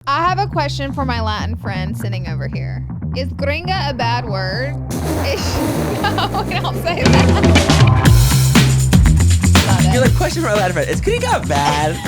I have a question for my Latin friend sitting over here. Is gringa a bad word? No, we don't say that. You're like, question for my Latin friend. Is gringa bad?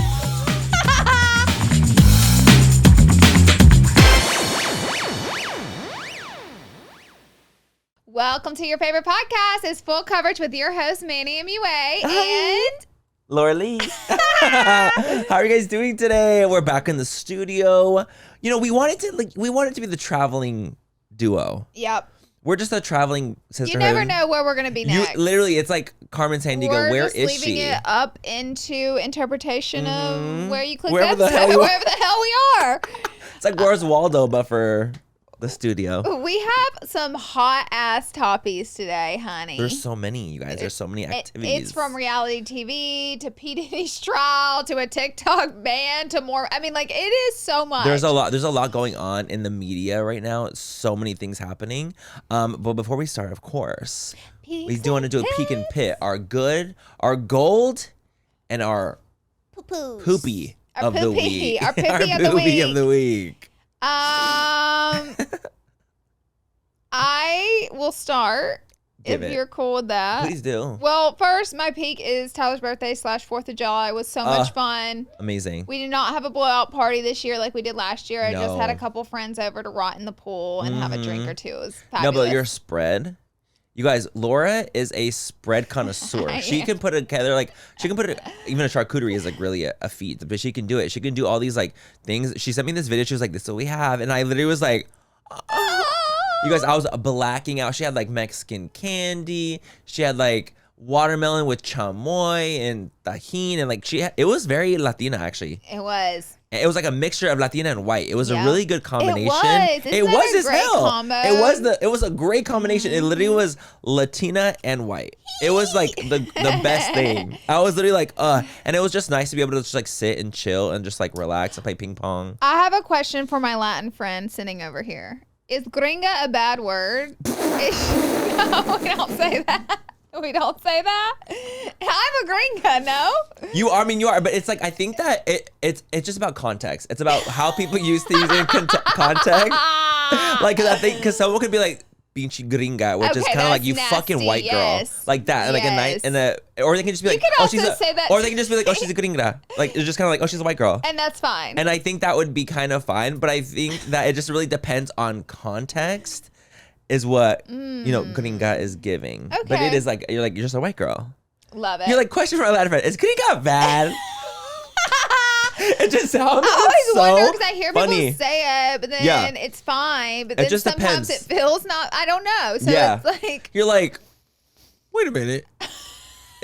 Welcome to your favorite podcast. It's full coverage with your host, Manny MUA, and Laura Lee. How are you guys doing today? We're back in the studio. You know, we wanted to be the traveling duo. Yep. We're just a traveling sisterhood. You never know where we're going to be next. Literally, it's like Carmen Sandiego. Where is she? We're just leaving it up into interpretation of where you click wherever that. Wherever the hell we are. It's like Where's Waldo, but for the studio. We have some hot ass topics today, honey. There's so many, you guys. There's so many activities. It's from reality TV to P. Diddy's trial to a TikTok ban to more. I mean, like, it is so much. There's a lot going on in the media right now. So many things happening. But before we start, of course, we do want to do a peek and pit. Our gold, and our poopy of the week. Our poopy of the week. I will start if you're cool with that. Please do. Well, first, my peak is Tyler's birthday / 4th of July. It was so much fun. Amazing. We did not have a blowout party this year like we did last year. I just had a couple friends over to rot in the pool and have a drink or two. It was fabulous. No, but your spread. You guys, Laura is a spread connoisseur. She can put it together, like, she can put it, even a charcuterie is like really a feat, but she can do it. She can do all these like things. She sent me this video. She was like, this is what we have. And I literally was like, you guys, I was blacking out. She had like Mexican candy. She had like watermelon with chamoy and tajin. And like, it was very Latina, actually. It was. It was like a mixture of Latina and white. It was a really good combination. It was as hell. Combo? It was a great combination. It literally was Latina and white. It was like the best thing. I was literally like, and it was just nice to be able to just like sit and chill and just like relax and play ping pong. I have a question for my Latin friend sitting over here. Is gringa a bad word? No, we don't say that. We don't say that. I'm a gringa, no? You are, but it's like, I think that it's just about context. It's about how people use things in context. Like, cause I think, cause someone could be like, pinche gringa, which is kind of like, you nasty, fucking white girl. Like that, and like or they can just be like, oh, she's say that. Or they can just be like, oh, she's a gringa. Like, it's just kind of like, oh, she's a white girl. And that's fine. And I think that would be kind of fine, but I think that it just really depends on context. Is what gringa is giving. Okay. But it is like you're just a white girl. Love it. You're like, question for my Latin friend. Is gringa bad? It just sounds I always wonder because I hear funny. People say it, but then it's fine. But then just sometimes depends. it feels not. I don't know. So it's like you're like, wait a minute.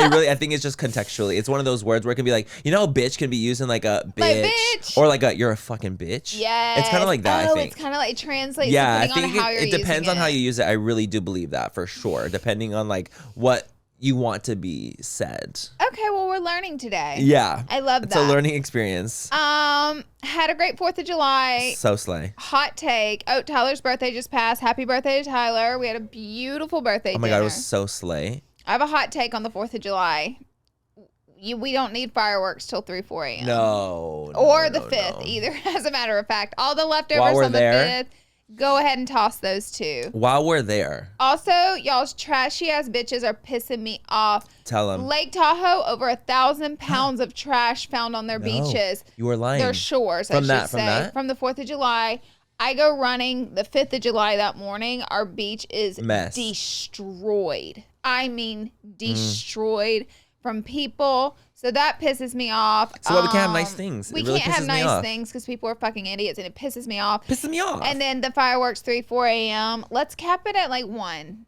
It really, I think it's just contextually. It's one of those words where it can be like, bitch can be used in like a bitch. Or like you're a fucking bitch. Yeah. It's kind of like that, I think. It's kind of like it translates I depending think on how you're it depends using on how you use it. I really do believe that for sure, depending on like what you want to be said. Okay, well, we're learning today. Yeah. I love that. It's a learning experience. Had a great 4th of July. So slay. Hot take. Oh, Tyler's birthday just passed. Happy birthday to Tyler. We had a beautiful birthday dinner. Oh my God, it was so slay. I have a hot take on the 4th of July. We don't need fireworks till 4 a.m. No. Or the 5th, either, as a matter of fact. All the leftovers on the 5th, go ahead and toss those too. While we're there. Also, y'all's trashy ass bitches are pissing me off. Tell them. Lake Tahoe, over 1,000 pounds of trash found on their beaches. You were lying. Their shores, I should say. From the 4th of July. I go running the 5th of July that morning. Our beach is destroyed. I mean, destroyed. From people, so that pisses me off. So we can't have nice things. We can't have nice things because people are fucking idiots, and it pisses me off. And then the fireworks 4 a.m. Let's cap it at like 1.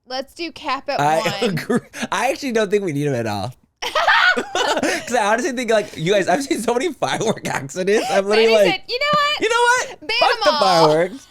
Let's do cap at 1. I agree. I actually don't think we need them at all. Because I honestly think, like, you guys, I've seen so many firework accidents. I'm literally Manny like, said, you know what? Ban Fuck them the all. fireworks.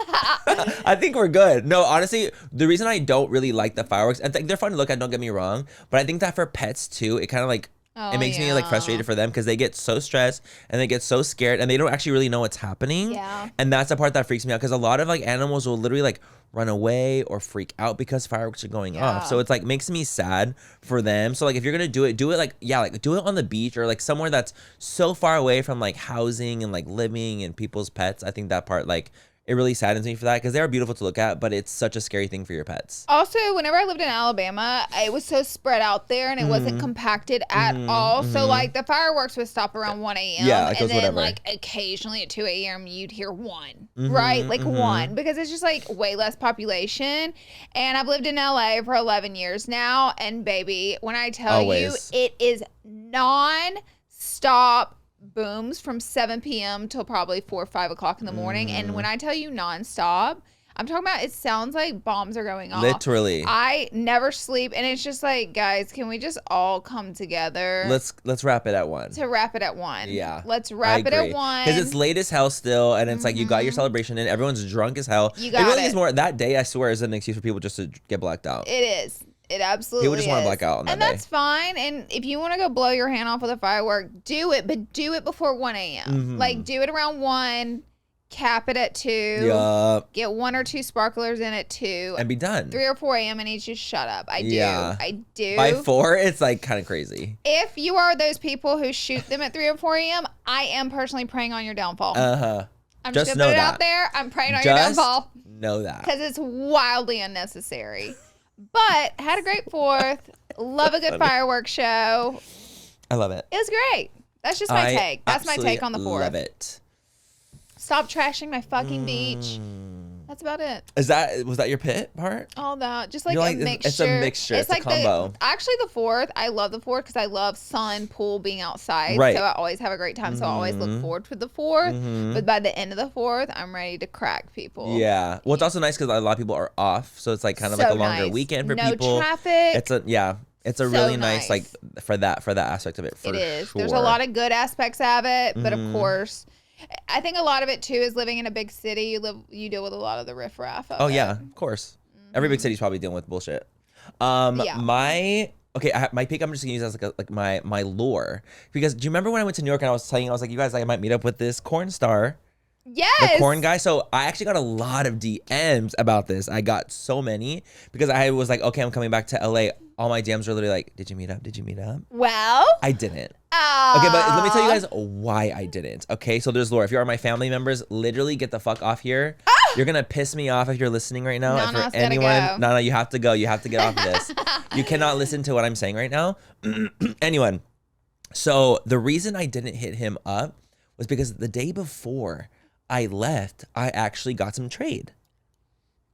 I think we're good. No, honestly, the reason I don't really like the fireworks, and they're fun to look at, don't get me wrong, but I think that for pets too, it kind of like It makes me like frustrated for them because they get so stressed and they get so scared and they don't actually really know what's happening. Yeah. And that's the part that freaks me out because a lot of like animals will literally like run away or freak out because fireworks are going off. So it's like makes me sad for them. So like if you're gonna do it like like do it on the beach or like somewhere that's so far away from like housing and like living and people's pets. I think that part like it really saddens me for that because they are beautiful to look at, but it's such a scary thing for your pets. Also, whenever I lived in Alabama, it was so spread out there and it wasn't compacted at all. So like the fireworks would stop around 1 a.m. Yeah, like and then whatever. like occasionally at 2 a.m. you'd hear one, right? Like one, because it's just like way less population. And I've lived in LA for 11 years now. And baby, when I tell you, it is non-stop booms from 7 p.m. till probably 4 or 5 o'clock in the morning. And when I tell you nonstop, I'm talking about it sounds like bombs are going off. Literally. I never sleep. And it's just like, guys, can we just all come together? Let's wrap it at 1. To wrap it at 1. Yeah. Let's wrap it at 1. Because it's late as hell still, and it's like you got your celebration in, everyone's drunk as hell. You got it really is more, that day I swear is an excuse for people just to get blacked out. It is. It absolutely People just want to black out on that and day. that's fine. And if you want to go blow your hand off with a firework, do it, but do it before 1 a.m. Like do it around 1, cap it at 2. Yup. Get 1 or 2 sparklers in at 2. And be done. 3 or 4 a.m. and you just shut up. I do. By 4, it's like kind of crazy. If you are those people who shoot them at 3 or 4 a.m., I am personally praying on your downfall. I'm just going to put it out there. I'm praying on your downfall. Know that. Because it's wildly unnecessary. But had a great 4th. Love a good fireworks show. I love it. It was great. That's just my take. That's my take on the 4th. Love it. Stop trashing my fucking beach. That's about it. Was that your pit part? All that. Just like, You're a mixture. It's a mixture. It's like a combo. Actually, the 4th, I love the 4th because I love sun, pool, being outside. Right. So I always have a great time. So I always look forward to the 4th. But by the end of the 4th, I'm ready to crack people. Yeah. Well, it's also nice because a lot of people are off. So it's like kind of like a longer weekend for people. No traffic. It's a really nice like for that aspect of it. For it is. Sure. There's a lot of good aspects of it. But of course, I think a lot of it too is living in a big city. You deal with a lot of the riffraff of it. Yeah, of course. Every big city's probably dealing with bullshit. My pick, I'm just gonna use as like my lore, because do you remember when I went to New York and I was telling you, I was like, you guys, I might meet up with this corn star. Yes. The corn guy. So I actually got a lot of DMs about this. I got so many because I was like, okay, I'm coming back to LA. All my DMs were literally like, did you meet up? Did you meet up? Well, I didn't. Okay, but let me tell you guys why I didn't. Okay, so there's lore. If you are my family members, literally get the fuck off here. You're gonna piss me off if you're listening right now. No, for anyone, no, you have to go. You have to get off of this. You cannot listen to what I'm saying right now. Anyone. So the reason I didn't hit him up was because the day before I left, I actually got some trade.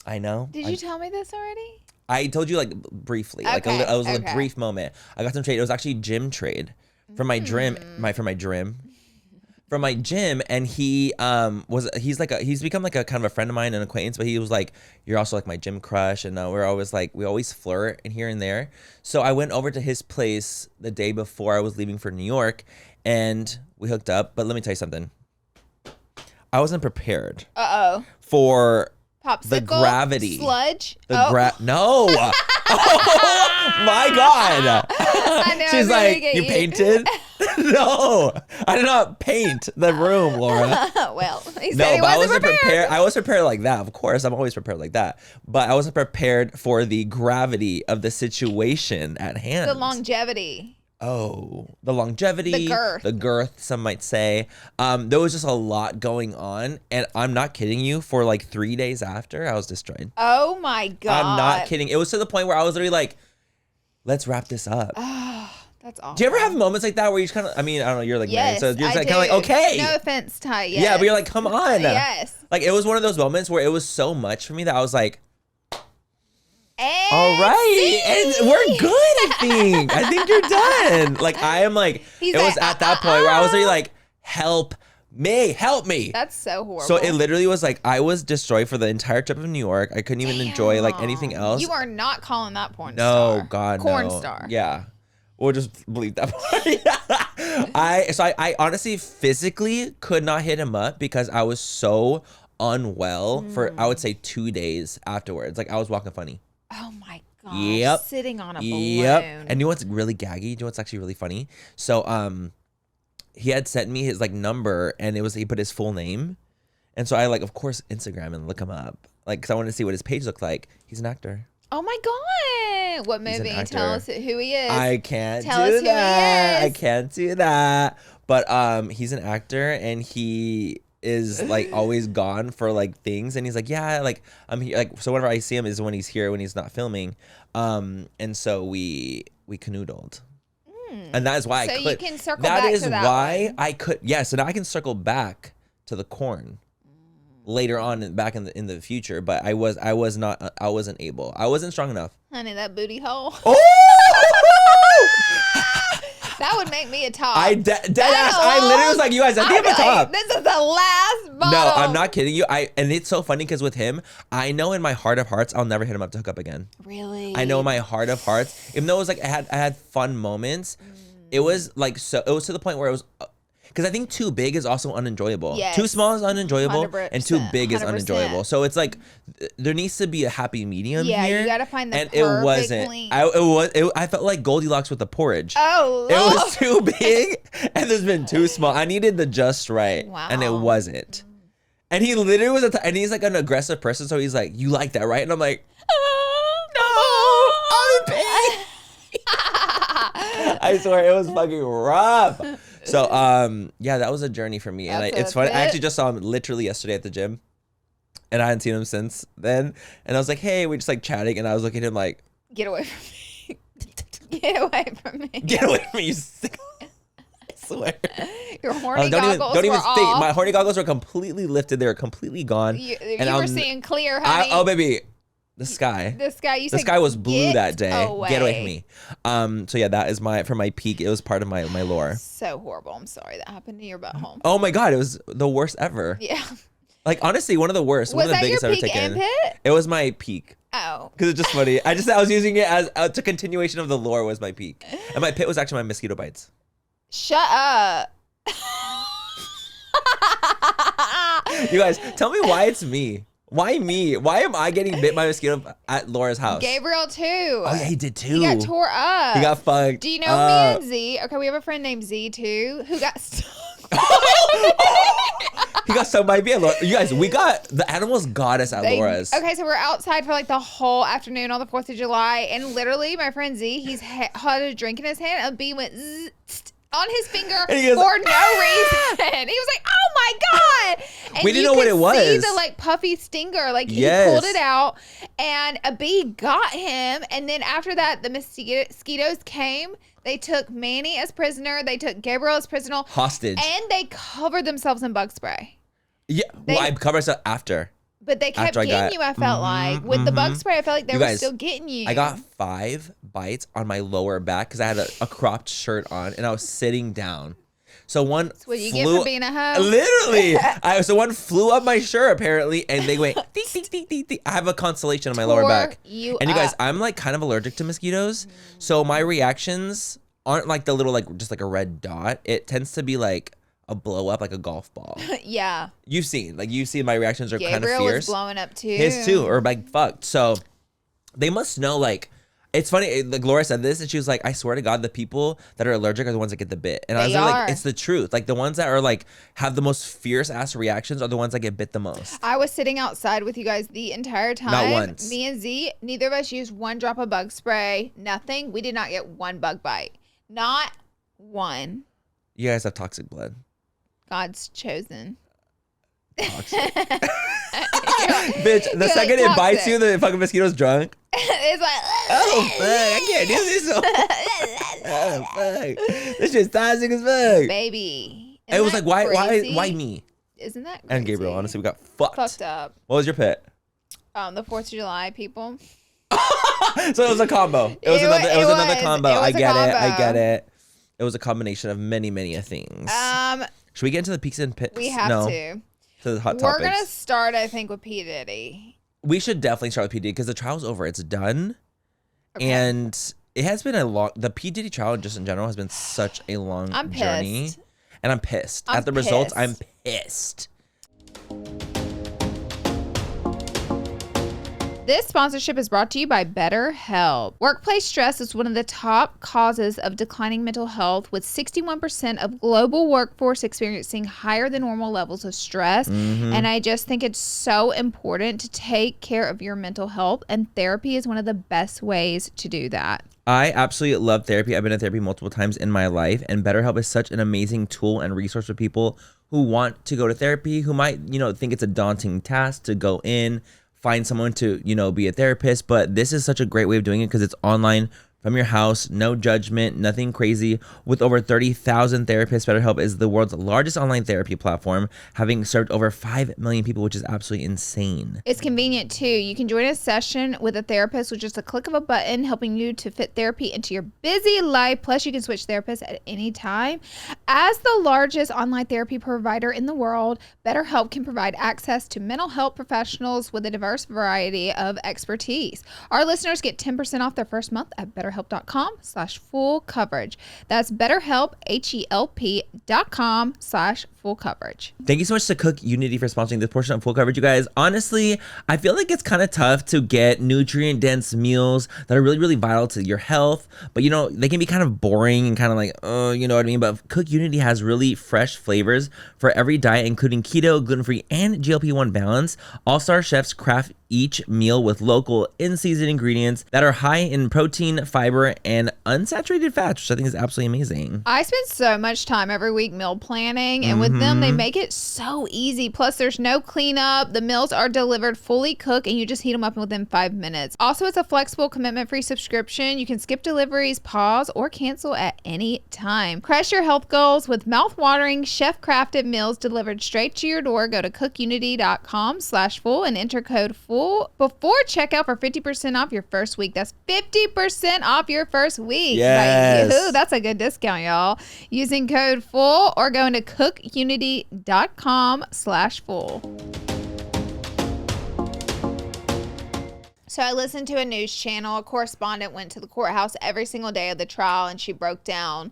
I know. Did you tell me this already? I told you like briefly, like it was a brief moment. I got some trade. It was actually gym trade from my gym, from my gym, and he's become like a kind of a friend of mine, an acquaintance. But he was like, "You're also like my gym crush," and we always flirt and here and there. So I went over to his place the day before I was leaving for New York, and we hooked up. But let me tell you something. I wasn't prepared. For popsicle, the gravity, sludge. No. Oh my God. I know. She's like, you painted? No, I did not paint the room, Laura. Well, he said but I wasn't prepared. I was prepared like that. Of course, I'm always prepared like that. But I wasn't prepared for the gravity of the situation at hand. The longevity. Oh, the longevity, the girth, some might say. There was just a lot going on, and I'm not kidding you. For like 3 days after, I was destroyed. Oh my God! I'm not kidding. It was to the point where I was literally like, "Let's wrap this up." That's awful. Do you ever have moments like that where you just kind of? I mean, I don't know. You're like married, so you're just like, kind of like, okay. No offense, Ty. Yes. Yeah, but you're like, come on. Yes. Like it was one of those moments where it was so much for me that I was like. And all right, and we're good. I think you're done. Like I am like, it was at that point where I was really like, help me. That's so horrible. So it literally was like I was destroyed for the entire trip of New York. I couldn't even enjoy like anything else. You are not calling that porn star. No, God, corn no. star. Yeah, we'll just believe that part. I honestly physically could not hit him up because I was so unwell for I would say 2 days afterwards. Like I was walking funny. Oh my gosh. Yep. Sitting on a balloon. Yep. And you know what's really gaggy? You know what's actually really funny? So he had sent me his like number, and he put his full name. And so I like, of course, Instagram and look him up. Like, because I wanted to see what his page looked like. He's an actor. Oh my God. What movie? Tell us who he is. I can't Tell us who that. he is. I can't do that. But he's an actor, and he is like always gone for like things. And he's like, yeah, like I'm here. Like, so whenever I see him is when he's here, when he's not filming. And so we canoodled. And that is why I could. So you can circle back to that. That is why I could. Yeah, so now I can circle back to the corn later on back in the future, but I wasn't able. I wasn't strong enough. Honey, that booty hole. Oh! That would make me a top. I literally was like, you guys, I think I'm a top. This is the last bottle. No, I'm not kidding you. And it's so funny because with him, I know in my heart of hearts, I'll never hit him up to hook up again. Really? I know in my heart of hearts, even though it was like I had fun moments, it was like it was to the point where it was. Because I think too big is also unenjoyable. Yes. Too small is unenjoyable, and too big is 100%. unenjoyable. So it's like there needs to be a happy medium here. Yeah, you gotta find the perfect it wasn't. length. I felt like Goldilocks with the porridge. Oh, it was too big, and there's been too small. I needed the just right, and it wasn't. And he literally was, and he's like an aggressive person, so he's like, "You like that, right?" And I'm like, "No, I'm in pain." I swear it was fucking rough. So yeah, that was a journey for me. And it's funny. I actually just saw him literally yesterday at the gym, and I hadn't seen him since then. And I was like, hey, we're just like chatting, and I was looking at him like, get away from me. Get away from me. Get away from me, you sick. I swear. Your horny goggles don't even think. Off. My horny goggles were completely lifted. They were completely gone. You were seeing clear, honey. Oh, baby. The sky. The sky was blue that day. Away. Get away from me. So yeah, that is for my peak. It was part of my lore. So horrible. I'm sorry that happened to your butthole. Oh my God, it was the worst ever. Yeah. Like honestly, one of the worst. Was one of the that biggest your I've peak taken. armpit? It was my peak. Oh. Because it's just funny. I was using it as a continuation of the lore was my peak, and my pit was actually my mosquito bites. Shut up. You guys, tell me why it's me. Why me? Why am I getting bit by a mosquito at Laura's house? Gabriel too. Oh yeah, he did too. He got tore up. He got fucked. Do you know me and Z? Okay, we have a friend named Z too who got stung. He got stung by a bee. You guys, the animals got us at Laura's. Okay, so we're outside for like the whole afternoon on the 4th of July, and literally my friend Z, he's had a drink in his hand, a bee went on his finger for no reason. He was like, "Oh my God!" And we didn't know what it was. See the like puffy stinger, like he pulled it out, and a bee got him. And then after that, the mosquitoes came. They took Manny as prisoner. They took Gabriel as prisoner, hostage, and they covered themselves in bug spray. Yeah, I covered myself after. But they kept getting you, I felt like. With the bug spray, I felt like they were still getting you. I got 5 bites on my lower back because I had a cropped shirt on, and I was sitting down. So one That's what you get for being a hoe. Literally. So one flew up my shirt, apparently, and they went, dee, dee, dee, dee, dee. I have a constellation on my lower back. And you guys, I'm like kind of allergic to mosquitoes. So my reactions aren't like the little, like just like a red dot. It tends to be like a blow up, like a golf ball. Yeah. You've seen my reactions are kind of fierce. Gabriel was blowing up too. His too, or like fucked. So they must know, like, it's funny, like Laura said this, and she was like, I swear to God, the people that are allergic are the ones that get the bit. And I was like, it's the truth. Like, the ones that are like, have the most fierce ass reactions are the ones that get bit the most. I was sitting outside with you guys the entire time. Not once. Me and Z, neither of us used one drop of bug spray. Nothing. We did not get one bug bite. Not one. You guys have toxic blood. God's chosen. Toxic. Bitch, the second it bites you, the fucking mosquito's drunk. It's like, oh fuck, I can't do this. Oh fuck, this shit's toxic as fuck, baby. It was like, why me? Isn't that crazy? And Gabriel, honestly, we got fucked up. What was your pit? The 4th of July people. So it was a combo. It was another combo. I get it. It was a combination of many things. Should we get into the peaks and pits? We have to. To the hot topics. We're gonna start, I think, with P. Diddy. We should definitely start with P. Diddy because the trial's over. It's done. Okay. And it has been the P. Diddy trial just in general has been such a long journey. And I'm pissed. At the results, I'm pissed. This sponsorship is brought to you by BetterHelp. Workplace stress is one of the top causes of declining mental health, with 61% of global workforce experiencing higher than normal levels of stress. And I just think it's so important to take care of your mental health, and therapy is one of the best ways to do that. I absolutely love therapy. I've been in therapy multiple times in my life, and BetterHelp is such an amazing tool and resource for people who want to go to therapy, who might, think it's a daunting task to go in, find someone to, be a therapist. But this is such a great way of doing it because it's online from your house, no judgment, nothing crazy. With over 30,000 therapists, BetterHelp is the world's largest online therapy platform, having served over 5 million people, which is absolutely insane. It's convenient too. You can join a session with a therapist with just a click of a button, helping you to fit therapy into your busy life. Plus, you can switch therapists at any time. As the largest online therapy provider in the world, BetterHelp can provide access to mental health professionals with a diverse variety of expertise. Our listeners get 10% off their first month at BetterHelp.com/full coverage. That's BetterHelp, HELP.com/full coverage. Thank you so much to Cook Unity for sponsoring this portion of Full Coverage, you guys. Honestly, I feel like it's kind of tough to get nutrient-dense meals that are really, really vital to your health. But, they can be kind of boring and kind of like, you know what I mean? But Cook Unity has really fresh flavors for every diet, including keto, gluten-free, and GLP-1 balance. All-star chefs craft each meal with local in-season ingredients that are high in protein, fiber, and unsaturated fats, which I think is absolutely amazing. I spend so much time every week meal planning, and with them, they make it so easy. Plus, there's no cleanup. The meals are delivered fully cooked, and you just heat them up within 5 minutes. Also, it's a flexible, commitment-free subscription. You can skip deliveries, pause, or cancel at any time. Crush your health goals with mouth-watering, chef-crafted meals delivered straight to your door. Go to cookunity.com/full and enter code FULL before checkout for 50% off your first week. That's 50% off your first week. Yes. Ooh, that's a good discount, y'all. Using code FULL or going to cookunity.com/full. So I listened to a news channel. A correspondent went to the courthouse every single day of the trial, and she broke down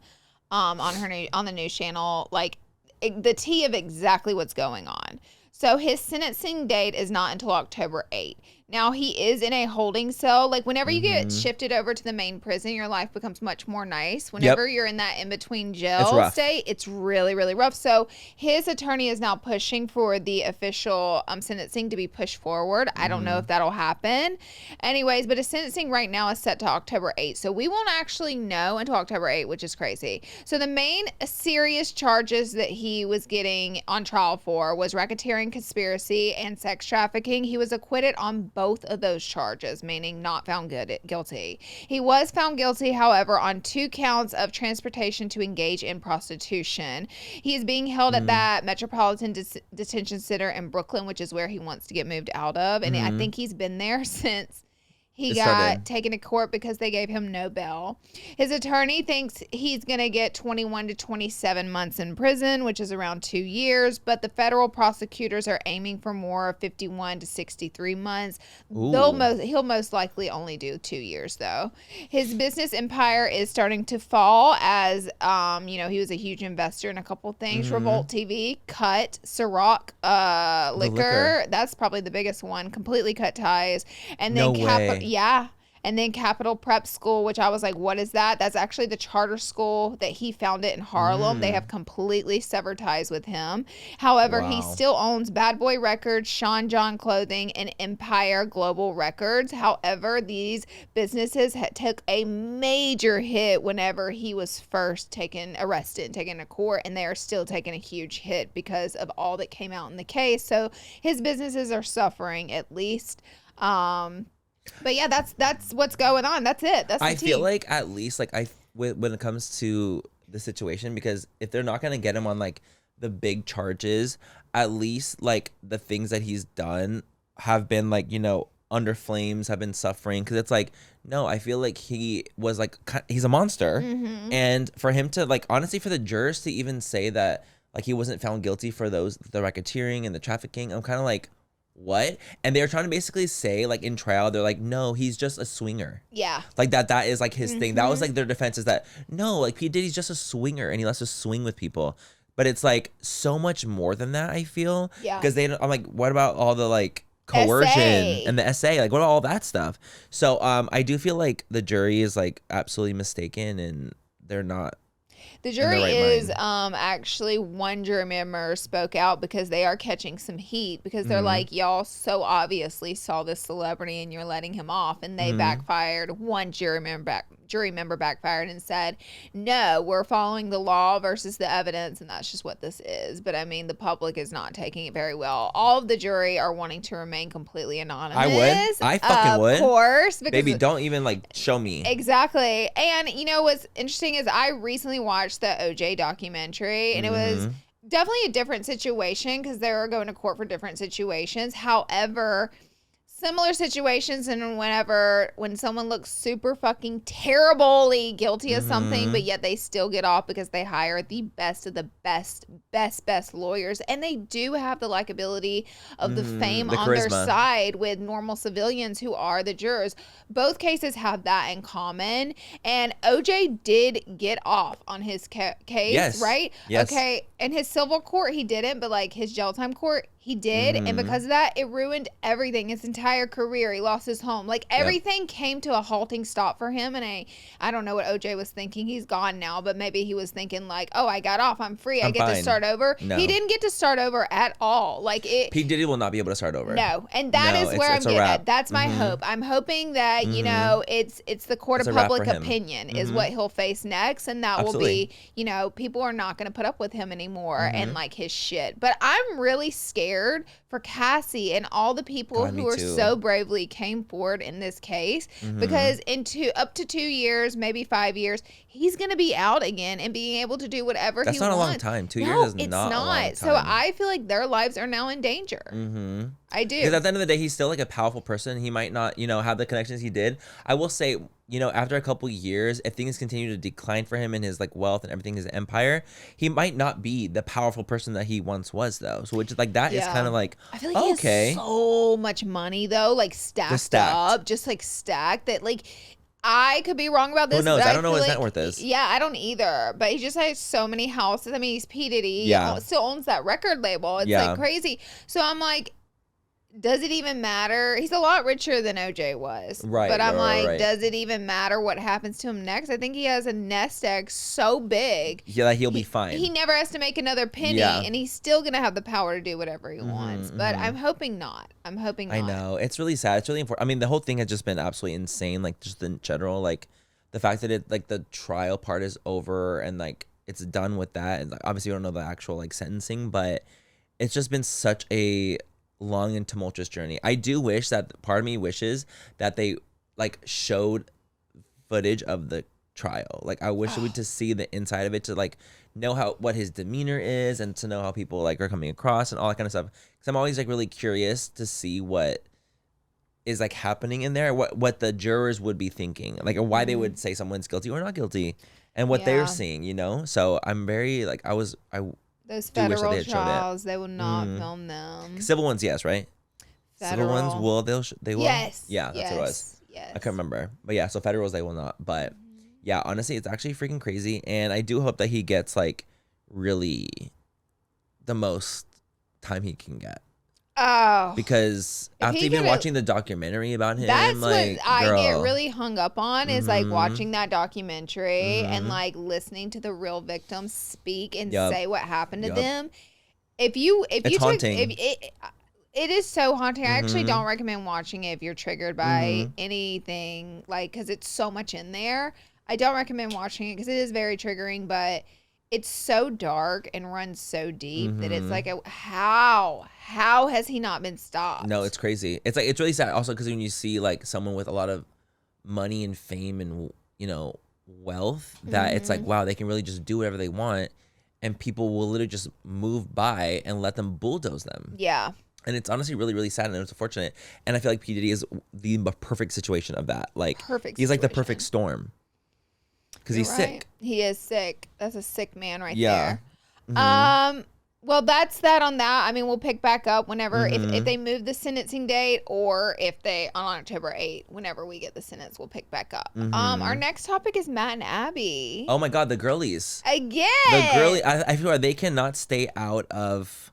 on the news channel the tea of exactly what's going on. So his sentencing date is not until October 8th. Now, he is in a holding cell. Whenever you get shifted over to the main prison, your life becomes much more nice. Whenever you're in that in-between jail state, it's really, really rough. So his attorney is now pushing for the official sentencing to be pushed forward. I don't know if that'll happen. Anyways, but his sentencing right now is set to October 8th. So we won't actually know until October 8th, which is crazy. So the main serious charges that he was getting on trial for was racketeering, conspiracy, and sex trafficking. He was acquitted on both of those charges, meaning not found guilty. He was found guilty, however, on 2 counts of transportation to engage in prostitution. He is being held at that Metropolitan Detention Center in Brooklyn, which is where he wants to get moved out of. And I think he's been there since he got taken to court because they gave him no bail. His attorney thinks he's going to get 21 to 27 months in prison, which is around 2 years. But the federal prosecutors are aiming for more, 51 to 63 months. He'll most likely only do 2 years, though. His business empire is starting to fall as, he was a huge investor in a couple things. Revolt TV, cut, Ciroc liquor. That's probably the biggest one. Completely cut ties. And then yeah. And then Capital Prep School, which I was like, what is that? That's actually the charter school that he founded in Harlem. They have completely severed ties with him. However, he still owns Bad Boy Records, Sean John Clothing, and Empire Global Records. However, these businesses took a major hit whenever he was first arrested and taken to court, and they are still taking a huge hit because of all that came out in the case. So his businesses are suffering, at least. But yeah, that's what's going on. That's it. That's the I feel like at least when it comes to the situation, because if they're not gonna get him on the big charges, at least the things that he's done have been under flames, have been suffering. Because it's no, I feel like he was he's a monster, and for him to honestly, for the jurors to even say that he wasn't found guilty for the racketeering and the trafficking, I'm kind of what? And they're trying to basically say in trial, they're no, he's just a swinger. Yeah. That is his thing. That was their defense, is that no, P. Diddy's just a swinger and he likes to swing with people. But it's so much more than that, I feel. Yeah. Because I'm what about all the coercion and the essay, like what all that stuff. So I do feel like the jury is like absolutely mistaken and they're not. The jury is actually one jury member spoke out because they are catching some heat because they're like, y'all so obviously saw this celebrity and you're letting him off, and they backfired. One jury member backfired and said, no, we're following the law versus the evidence, and that's just what this is. But I mean, the public is not taking it very well. All of the jury are wanting to remain completely anonymous. I would. I fucking would. Of course. Baby, don't even like show me. Exactly. And you know what's interesting is I recently watched the OJ documentary, and it was definitely a different situation because they were going to court for different situations. However, similar situations, and when someone looks super fucking terribly guilty of something, but yet they still get off because they hire the best of the best lawyers, and they do have the likability of the fame on their side with normal civilians who are the jurors. Both cases have that in common, and OJ did get off on his case, right? Yes. Okay, in his civil court he didn't, but like his jail time court he did, and because of that, it ruined everything. His entire career. He lost his home. Like, everything came to a halting stop for him, and I don't know what OJ was thinking. He's gone now, but maybe he was thinking, like, oh, I got off. I'm free. I get to start over. No. He didn't get to start over at all. Like, P. Diddy will not be able to start over. No, and that is where I'm getting at. That's my hope. I'm hoping that, you know, it's the court of public opinion is what he'll face next, and that will be, you know, people are not going to put up with him anymore and, like, his shit. But I'm really scared for Cassie and all the people who are so bravely came forward in this case, because up to 2 years, maybe 5 years, he's going to be out again and being able to do whatever he wants. That's not a long time. 2 years is not a long time. So I feel like their lives are now in danger. I do. Because at the end of the day, he's still like a powerful person. He might not, you know, have the connections he did. I will say, you know, after a couple years, if things continue to decline for him and his like wealth and everything, his empire, he might not be the powerful person that he once was, though. So which is like that is kind of like, I feel like he has so much money though, like stacked up, just like stacked that like. I could be wrong about this. Who knows? I don't know what his net worth is. Yeah, I don't either. But he just has so many houses. I mean, he's P. Diddy. He still owns that record label. It's like crazy. So I'm like, does it even matter? He's a lot richer than OJ was. Right. But I'm does it even matter what happens to him next? I think he has a nest egg so big. Yeah, that he'll be fine. He never has to make another penny, and he's still going to have the power to do whatever he wants. But I'm hoping not. I'm hoping not. I know. It's really sad. It's really important. I mean, the whole thing has just been absolutely insane. Like, just in general, like, the fact that it, like, the trial part is over and, like, it's done with that. And, like, obviously, we don't know the actual, like, sentencing, but it's just been such a long and tumultuous journey. I do wish that part of me wishes that they like showed footage of the trial. Like I wish we to see the inside of it to like know what his demeanor is and to know how people like are coming across and all that kind of stuff. Because I'm always like really curious to see what is like happening in there, what the jurors would be thinking, like or why they would say someone's guilty or not guilty, and what they're seeing. You know, so I'm very like Those federal trials, they will not film them. Civil ones, yes, right? Civil ones they will. Yes. Yeah, that's what it was. Yes. I can't remember, but yeah, so federals they will not. But yeah, honestly, it's actually freaking crazy, and I do hope that he gets like really the most time he can get. Oh, because after even watching the documentary about him, that's like, what I get really hung up on is like watching that documentary and like listening to the real victims speak and say what happened to them. It's haunting. It is so haunting. I actually don't recommend watching it if you're triggered by anything, like, because it's so much in there. I don't recommend watching it because it is very triggering, but it's so dark and runs so deep that it's like, how has he not been stopped? No, it's crazy. It's like, it's really sad also because when you see like someone with a lot of money and fame and, you know, wealth, that it's like, wow, they can really just do whatever they want and people will literally just move by and let them bulldoze them. Yeah. And it's honestly really, really sad and it's unfortunate. And I feel like P. Diddy is the perfect situation of that. Like, he's like the perfect storm. Because he's sick. He is sick. That's a sick man right there. Well, that's that on that. I mean, we'll pick back up whenever, if they move the sentencing date or if they, on October 8th, whenever we get the sentence, we'll pick back up. Our next topic is Matt and Abby. Oh my God, the girlies. Again. The girlie, I feel like they cannot stay out of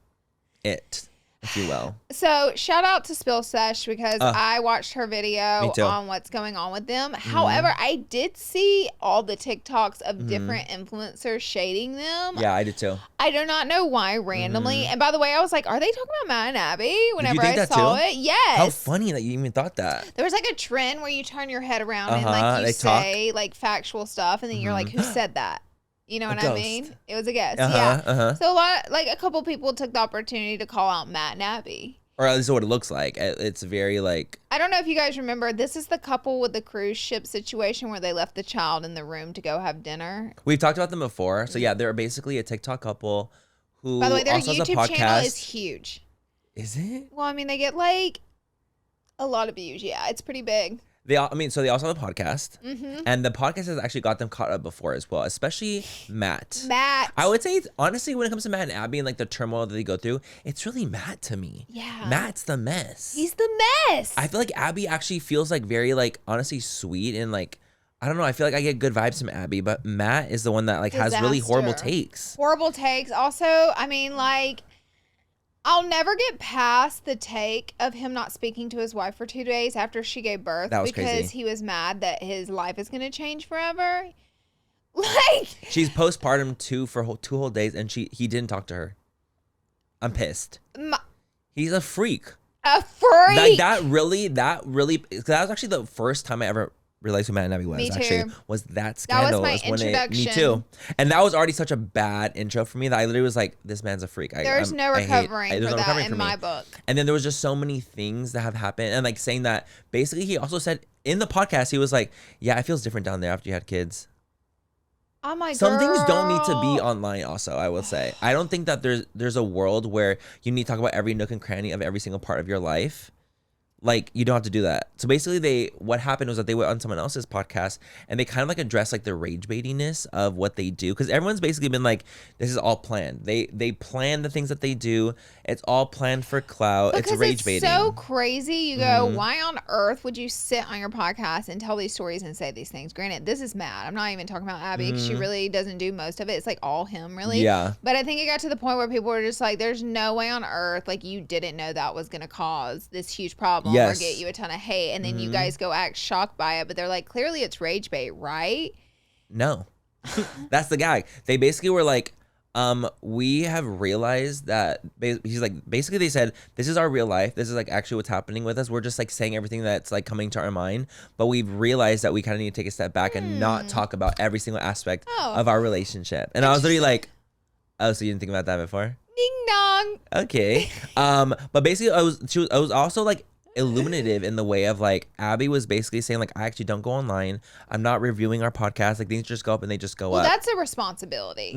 it. if you will. So shout out to Spill Sesh because I watched her video on what's going on with them. However, I did see all the TikToks of different influencers shading them. Yeah, I did too. I do not know why randomly. And by the way, I was like, are they talking about Matt and Abby? Whenever I saw it. Yes. How funny that you even thought that. There was like a trend where you turn your head around and like you say like factual stuff and then you're like, who said that? You know what I mean? It was a guess. So a couple people took the opportunity to call out Matt and Abby. Or at least what it looks like. It's very like... I don't know if you guys remember, this is the couple with the cruise ship situation where they left the child in the room to go have dinner. We've talked about them before. So yeah, they're basically a TikTok couple who by the way, their also has a YouTube podcast. channel is huge. Is it? Well, I mean, they get like a lot of views. Yeah, it's pretty big. So they also have a podcast, and the podcast has actually got them caught up before as well, especially Matt. I would say, honestly, when it comes to Matt and Abby and like the turmoil that they go through, it's really Matt to me. Yeah. Matt's the mess. He's the mess. I feel like Abby actually feels like very like, honestly, sweet and like, I don't know. I feel like I get good vibes from Abby, but Matt is the one that like has really horrible takes. Horrible takes. Also, I mean, like, I'll never get past the take of him not speaking to his wife for 2 days after she gave birth because he was mad that his life is going to change forever. Like, she's postpartum for 2 whole days and he didn't talk to her. I'm pissed. He's a freak. A freak. Like that was actually the first time I ever realized who Matt and Abby was. Me too. Actually, was that scandal. That was my introduction. Me too. And that was already such a bad intro for me that I literally was like, this man's a freak. There's no recovering for that in my book. And then there was just so many things that have happened. And like saying that, basically he also said in the podcast, he was like, yeah, it feels different down there after you had kids. Oh my God. Some things don't need to be online also, I will say. I don't think that there's a world where you need to talk about every nook and cranny of every single part of your life. Like, you don't have to do that. So basically what happened was that they went on someone else's podcast and they kind of like addressed like the rage baitiness of what they do. Cause everyone's basically been like, this is all planned. They plan the things that they do. It's all planned for clout. Because it's rage baiting. It's so crazy. You go, why on earth would you sit on your podcast and tell these stories and say these things? Granted, this is Matt. I'm not even talking about Abby because she really doesn't do most of it. It's like all him really. Yeah. But I think it got to the point where people were just like, there's no way on earth, like you didn't know that was going to cause this huge problem. Or get you a ton of hate, and then you guys go act shocked by it, but they're like, clearly it's rage bait, right? No. That's the gag. They basically were like, we have realized that he's like, basically they said, this is our real life. This is like actually what's happening with us. We're just like saying everything that's like coming to our mind, but we've realized that we kind of need to take a step back and not talk about every single aspect of our relationship. And I was literally like, oh, so you didn't think about that before? Ding dong. Okay. But basically I was also like illuminative in the way of like Abby was basically saying like, I actually don't go online. I'm not reviewing our podcast. Like things just go up and they just go up. That's a responsibility.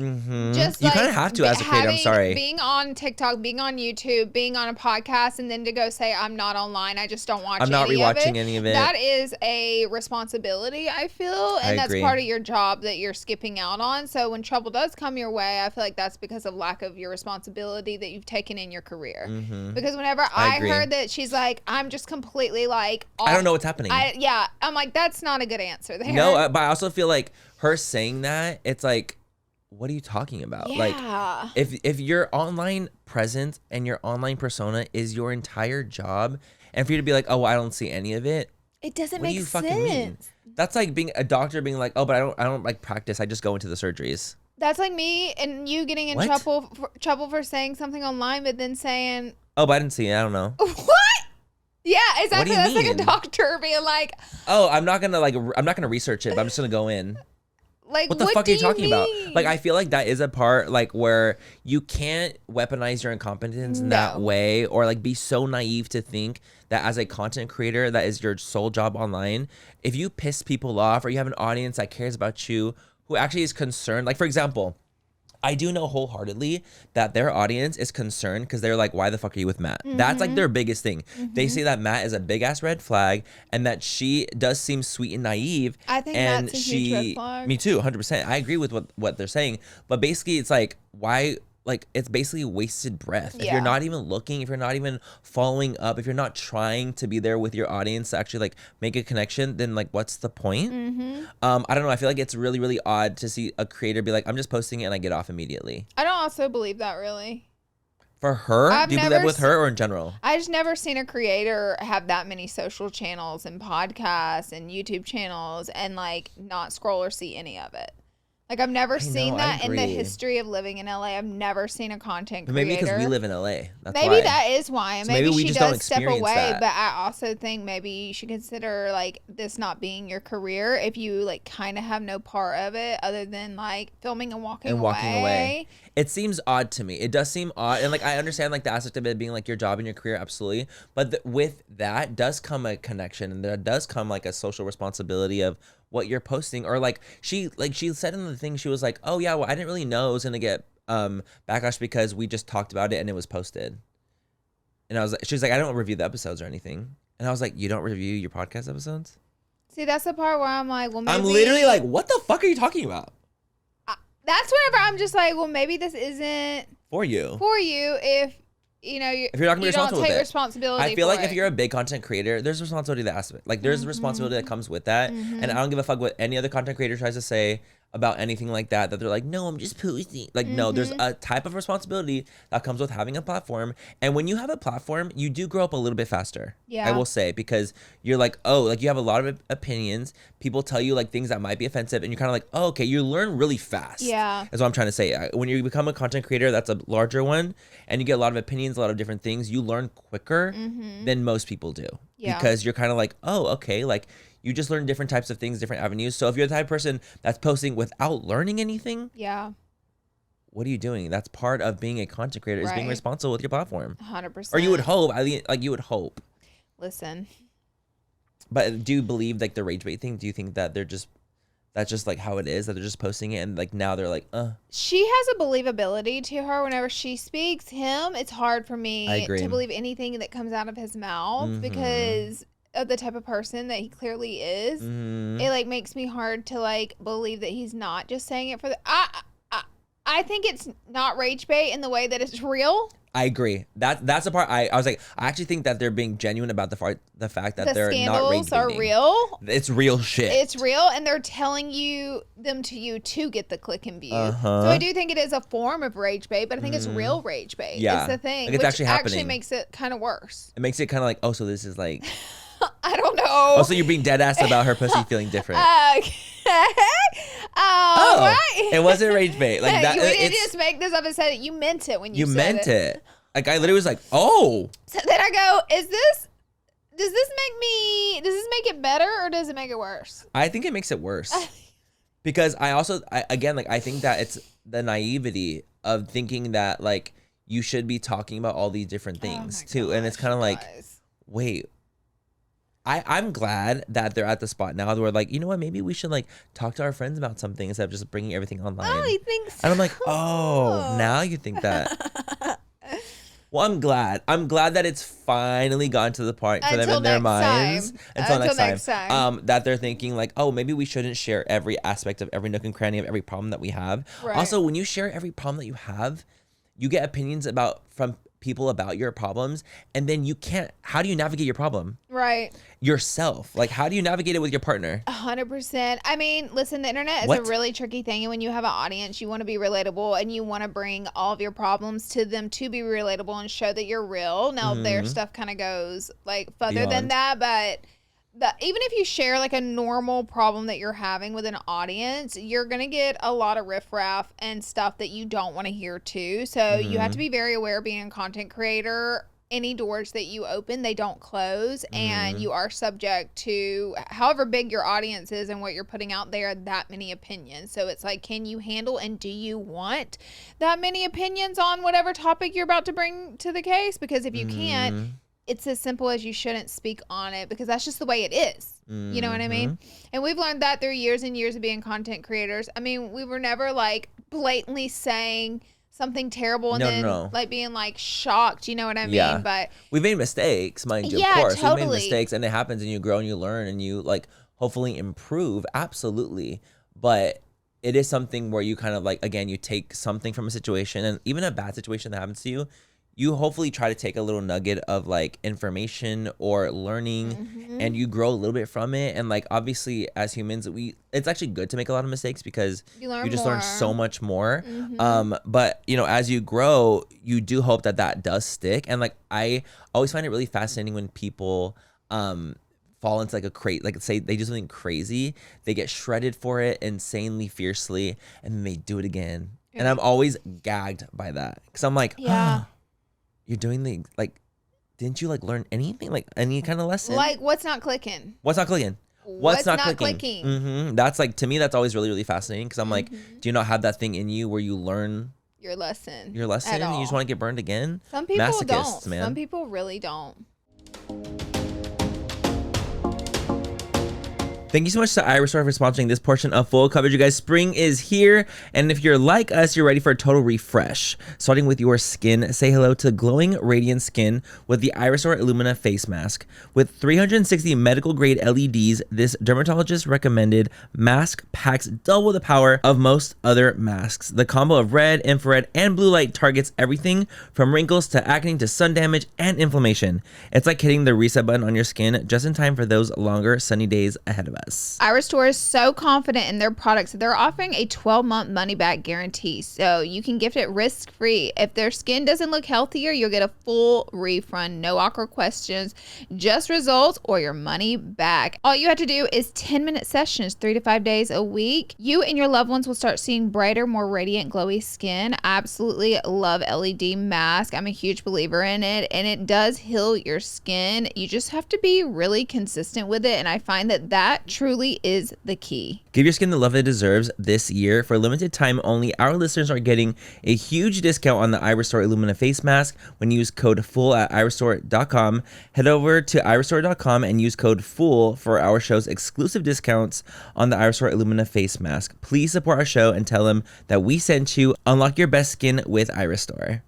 Just you kind of have to as a creator. I'm sorry. Being on TikTok, being on YouTube, being on a podcast, and then to go say I'm not online. I just don't watch. I'm not rewatching any of it. That is a responsibility, I feel, and that's part of your job that you're skipping out on. So when trouble does come your way, I feel like that's because of lack of your responsibility that you've taken in your career. Because whenever I heard that she's like, I'm just completely like I don't know what's happening. I'm like, that's not a good answer there. No, but I also feel like her saying that, it's like, what are you talking about? Yeah. Like if your online presence and your online persona is your entire job, and for you to be like, oh, well, I don't see any of it, it doesn't make sense. Fucking mean? That's like being a doctor being like, oh, but I don't like practice. I just go into the surgeries. That's like me and you getting in trouble for saying something online, but then saying, oh, but I didn't see it. I don't know. What? Yeah, exactly. That's like a doctor being like, oh, I'm not gonna research it, but I'm just gonna go in. Like, what the fuck are you talking about? Like, I feel like that is a part like where you can't weaponize your incompetence in that way, or like be so naive to think that as a content creator, that is your sole job online. If you piss people off, or you have an audience that cares about you, who actually is concerned, like for example, I do know wholeheartedly that their audience is concerned because they're like, why the fuck are you with Matt? That's like their biggest thing. They say that Matt is a big ass red flag and that she does seem sweet and naive. I think and that's a huge red flag. Me too, 100%. I agree with what they're saying. But basically it's like, why? Like, it's basically wasted breath. If you're not even looking, if you're not even following up, if you're not trying to be there with your audience to actually like make a connection, then like what's the point? I don't know. I feel like it's really, really odd to see a creator be like, I'm just posting it and I get off immediately. I don't also believe that really. For her? Do you believe that with her or in general? I just never seen a creator have that many social channels and podcasts and YouTube channels and like not scroll or see any of it. Like I've never seen that in the history of living in LA. I've never seen a content creator. Maybe because we live in LA. That's maybe why. That is why. And so maybe she does step away. That. But I also think maybe you should consider like this not being your career if you like kind of have no part of it other than like filming and walking away. It seems odd to me. It does seem odd. And like I understand like the aspect of it being like your job and your career, absolutely. But with that does come a connection, and there does come like a social responsibility of what you're posting. Or like she said in the thing, she was like, oh yeah, well I didn't really know it was gonna get backlash because we just talked about it and it was posted. And she was like, I don't review the episodes or anything. And I was like, you don't review your podcast episodes? See, that's the part where I'm like, well, maybe I'm literally like, what the fuck are you talking about? That's whenever I'm just like, well, maybe this isn't for you if you know if you're not gonna be responsible don't take with it. responsibility. I feel like if you're a big content creator, there's responsibility that aspect. Like there's responsibility that comes with that, and I don't give a fuck what any other content creator tries to say about anything like that they're like, no, I'm just posting. Like no, there's a type of responsibility that comes with having a platform, and when you have a platform, you do grow up a little bit faster. Yeah, I will say, because you're like, oh, like you have a lot of opinions. People tell you like things that might be offensive, and you're kind of like, oh, okay, you learn really fast. Yeah, that's what I'm trying to say. When you become a content creator, that's a larger one, and you get a lot of opinions, a lot of different things. You learn quicker than most people do, because you're kind of like, oh, okay, like. You just learn different types of things, different avenues. So if you're the type of person that's posting without learning anything, what are you doing? That's part of being a content creator, is being responsible with your platform. 100%. Or you would hope, like you would hope. Listen. But do you believe like the rage bait thing? Do you think that that's just like how it is, that they're just posting it and like now they're like, She has a believability to her whenever she speaks. It's hard for me to believe anything that comes out of his mouth because of the type of person that he clearly is. It like makes me hard to like believe that he's not just saying it for the I think it's not rage bait in the way that it's real. I agree. That's the part I was like, I actually think that they're being genuine about the fact that they're not rage baiting. The scandals are real. It's real shit. It's real, and they're telling them to you to get the click and view. So I do think it is a form of rage bait, but I think it's real rage bait. Yeah, it's the thing, like it's which actually makes it kind of worse. It makes it kind of like, oh, so this is like. I don't know. Oh, so you're being dead ass about her pussy feeling different. Okay. Right. It wasn't rage bait. Like that. You didn't just make this up and said it. You meant it when you said it. You meant it. Like I literally was like, oh. So then I go, does this make it better or does it make it worse? I think it makes it worse. Because I think that it's the naivety of thinking that like you should be talking about all these different things too. And it's kind of like, wait. I'm glad that they're at the spot now where like, you know what, maybe we should like talk to our friends about something instead of just bringing everything online. Oh, you think so? And I'm like, oh, now you think that. Well, I'm glad that it's finally gotten to the point for them in their minds. Until next time. That they're thinking like, oh, maybe we shouldn't share every aspect of every nook and cranny of every problem that we have. Right. Also, when you share every problem that you have, you get opinions from people about your problems, and then how do you navigate your problem? Right. Yourself. Like, how do you navigate it with your partner? 100%. I mean, listen, the internet is a really tricky thing, and when you have an audience, you want to be relatable, and you want to bring all of your problems to them to be relatable and show that you're real. Now, their stuff kind of goes like further than that, but even if you share like a normal problem that you're having with an audience, you're going to get a lot of riffraff and stuff that you don't want to hear too. So you have to be very aware being a content creator. Any doors that you open, they don't close, and you are subject to, however big your audience is and what you're putting out there, that many opinions. So it's like, can you handle and do you want that many opinions on whatever topic you're about to bring to the case? Because if you can't, it's as simple as you shouldn't speak on it, because that's just the way it is. You know what I mean? And we've learned that through years and years of being content creators. I mean, we were never like blatantly saying something terrible and like being like shocked, you know what I mean? Yeah. But we've made mistakes, mind you, of course. Totally. We've made mistakes, and it happens, and you grow and you learn and you like hopefully improve. Absolutely. But it is something where you kind of like, again, you take something from a situation, and even a bad situation that happens to you, you hopefully try to take a little nugget of like information or learning and you grow a little bit from it. And like, obviously as humans, it's actually good to make a lot of mistakes because you just learn so much more. But you know, as you grow, you do hope that does stick. And like, I always find it really fascinating when people, fall into like like say they do something crazy, they get shredded for it insanely fiercely, and then they do it again. And I'm always gagged by that. Cause I'm like, you're doing didn't you like learn anything? Like any kind of lesson? Like what's not clicking? What's not clicking? What's not clicking? That's like, to me, that's always really, really fascinating. Cause I'm like, do you not have that thing in you where you learn your lesson and you just want to get burned again? Some people Masochists, don't, man. Some people really don't. Thank you so much to Iristar for sponsoring this portion of Full Coverage. You guys, spring is here, and if you're like us, you're ready for a total refresh. Starting with your skin, say hello to glowing, radiant skin with the Iristar Illumina face mask. With 360 medical-grade LEDs, this dermatologist-recommended mask packs double the power of most other masks. The combo of red, infrared, and blue light targets everything from wrinkles to acne to sun damage and inflammation. It's like hitting the reset button on your skin just in time for those longer sunny days ahead of us. Iristar is so confident in their products that they're offering a 12-month money-back guarantee, so you can gift it risk-free. If their skin doesn't look healthier, you'll get a full refund, no awkward questions, just results or your money back. All you have to do is 10-minute sessions, 3 to 5 days a week. You and your loved ones will start seeing brighter, more radiant, glowy skin. I absolutely love LED mask. I'm a huge believer in it, and it does heal your skin. You just have to be really consistent with it, and I find that truly is the key. Give your skin the love it deserves this year. For a limited time only, our listeners are getting a huge discount on the Iristar Illumina face mask when you use code FOOL at iristar.com. Head over to iristar.com and use code FOOL for our show's exclusive discounts on the Iristar Illumina face mask. Please support our show and tell them that we sent you. Unlock your best skin with Iristar.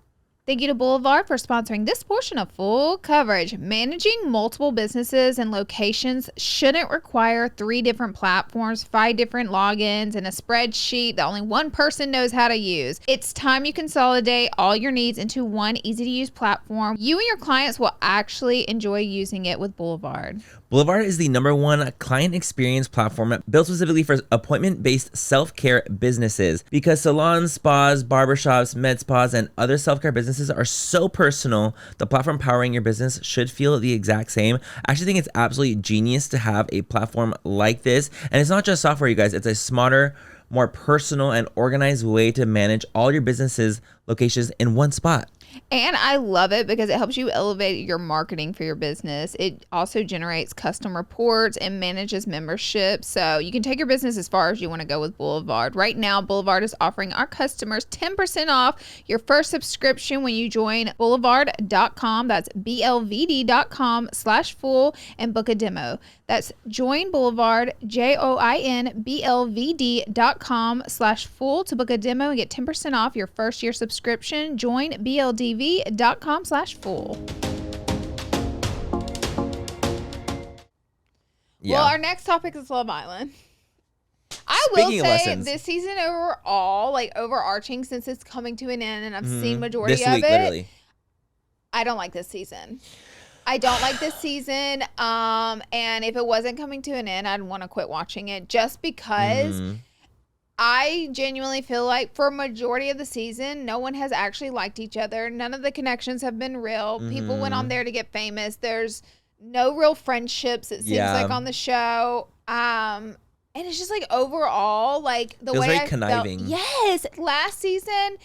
Thank you to Boulevard for sponsoring this portion of Full Coverage. Managing multiple businesses and locations shouldn't require 3 different platforms, 5 different logins, and a spreadsheet that only one person knows how to use. It's time you consolidate all your needs into one easy-to-use platform. You and your clients will actually enjoy using it with Boulevard. Boulevard is the #1 client experience platform built specifically for appointment-based self-care businesses. Because salons, spas, barbershops, med spas, and other self-care businesses are so personal, the platform powering your business should feel the exact same. I actually think it's absolutely genius to have a platform like this. And it's not just software, you guys. It's a smarter, more personal, and organized way to manage all your businesses' locations in one spot. And I love it because it helps you elevate your marketing for your business. It also generates custom reports and manages membership. So you can take your business as far as you want to go with Boulevard. Right now, Boulevard is offering our customers 10% off your first subscription when you join boulevard.com. That's BLVD.com/full and book a demo. That's join Boulevard, JOINBLVD.com/full to book a demo and get 10% off your first year subscription. Join BLDV.com/full. Yeah. Well, our next topic is Love Island. I will say this season overall, like overarching, since it's coming to an end and I've seen majority this of week, it, literally. I don't like this season. I don't like this season. And if it wasn't coming to an end, I'd want to quit watching it just because I genuinely feel like for a majority of the season, no one has actually liked each other. None of the connections have been real. People went on there to get famous. There's no real friendships, it seems like, on the show. And it's just like overall, like the way I conniving. felt. Yes. Last season,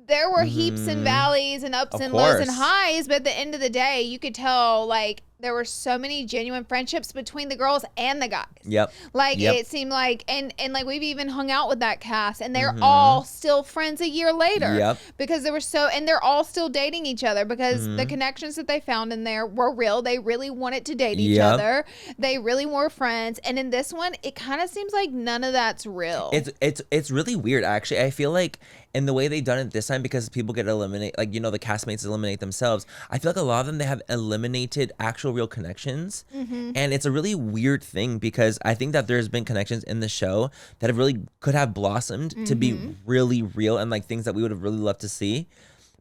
there were heaps and valleys and ups and lows and highs, but at the end of the day, you could tell like there were so many genuine friendships between the girls and the guys. It seemed like, and like we've even hung out with that cast, and they're all still friends a year later because they were and they're all still dating each other because the connections that they found in there were real. They really wanted to date each other. They really were friends. And in this one, it kind of seems like none of that's real. It's really weird, actually. I feel like in the way they've done it this time, because people get eliminated, like, you know, the castmates eliminate themselves. I feel like a lot of them, they have eliminated actual real connections. And it's a really weird thing because I think that there's been connections in the show that have really could have blossomed to be really real and like things that we would have really loved to see.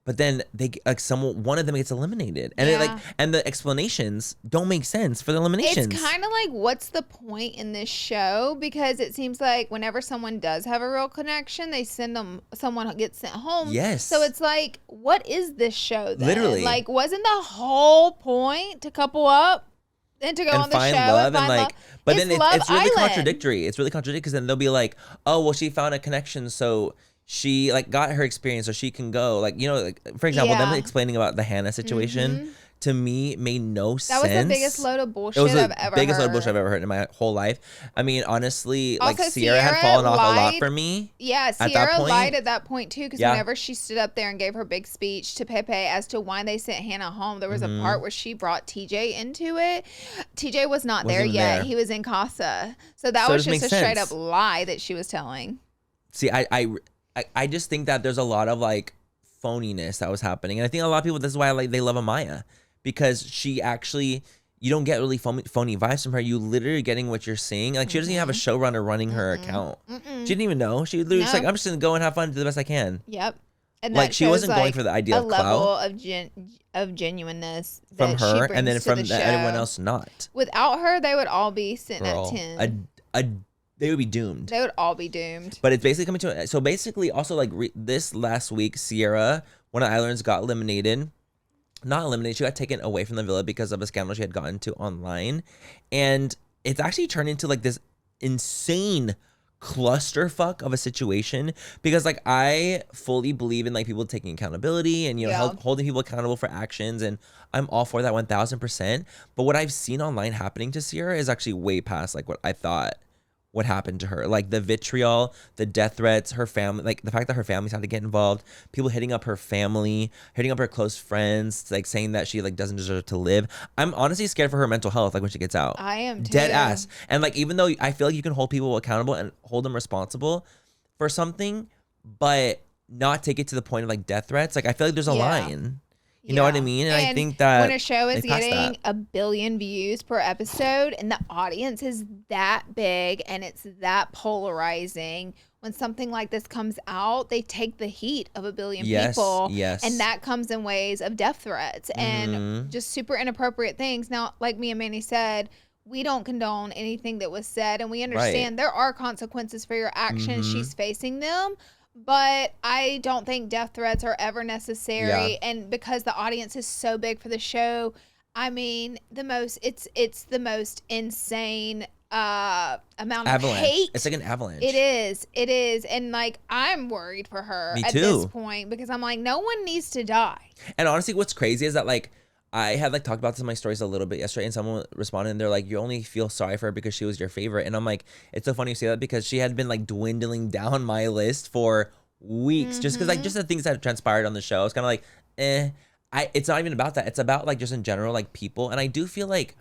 But then they like one of them gets eliminated, and and the explanations don't make sense for the eliminations. It's kind of like, what's the point in this show? Because it seems like whenever someone does have a real connection, they send them, someone gets sent home. Yes. So it's like, what is this show then? Literally, like, wasn't the whole point to couple up and to go on the find show love and like? But then it's really Island. contradictory. It's really contradictory because then they'll be like, oh well, she found a connection, so she like got her experience so she can go, like, you know, like, for example, them explaining about the Hannah situation to me made no sense. That was the biggest load of bullshit I've ever heard. Biggest load of bullshit I've ever heard in my whole life. I mean, honestly, also, like Sierra had fallen off a lot for me. Yeah, Sierra lied at that point too, because whenever she stood up there and gave her big speech to Pepe as to why they sent Hannah home, there was a part where she brought TJ into it. TJ was not there yet. He was in Casa. So that was just a straight up lie that she was telling. See, I just think that there's a lot of like phoniness that was happening, and I think a lot of people, this is why like they love Amaya, because she actually, you don't get really phony vibes from her. You literally getting what you're seeing. Like she doesn't even have a showrunner running her account. She didn't even know. She literally just like, I'm just gonna go and have fun and do the best I can. Yep. And like she wasn't going for the idea of clout. of genuineness from her, and then from everyone else not. Without her, they would all be sitting at 10. They would be doomed. They would all be doomed. But it's basically coming to it. So basically, also like this last week, Sierra, one of the islanders, got eliminated. Not eliminated. She got taken away from the villa because of a scandal she had gotten into online, and it's actually turned into like this insane clusterfuck of a situation, because like I fully believe in like people taking accountability and, you know, holding people accountable for actions, and I'm all for that 1000%. But what I've seen online happening to Sierra is actually way past like what I thought what happened to her. Like the vitriol, the death threats, her family, like the fact that her family's had to get involved, people hitting up her family, hitting up her close friends, like saying that she like doesn't deserve to live. I'm honestly scared for her mental health, like when she gets out. I am too. Dead ass. And like, even though I feel like you can hold people accountable and hold them responsible for something, but not take it to the point of like death threats, like I feel like there's a line. You know what I mean? And I think that when a show is getting 1 billion views per episode and the audience is that big and it's that polarizing, when something like this comes out, they take the heat of 1 billion people. Yes. And that comes in ways of death threats and just super inappropriate things. Now, like me and Manny said, we don't condone anything that was said, and we understand there are consequences for your actions. She's facing them. But I don't think death threats are ever necessary. And because the audience is so big for the show, I mean, it's the most insane amount of hate. It's like an avalanche. It is. And like, I'm worried for her at this point, because I'm like, no one needs to die. And honestly, what's crazy is that like, I had like talked about this in my stories a little bit yesterday, and someone responded and they're like, you only feel sorry for her because she was your favorite. And I'm like, it's so funny you say that, because she had been like dwindling down my list for weeks, just because like just the things that have transpired on the show. It's kind of like, it's not even about that. It's about like just in general, like people. And I do feel like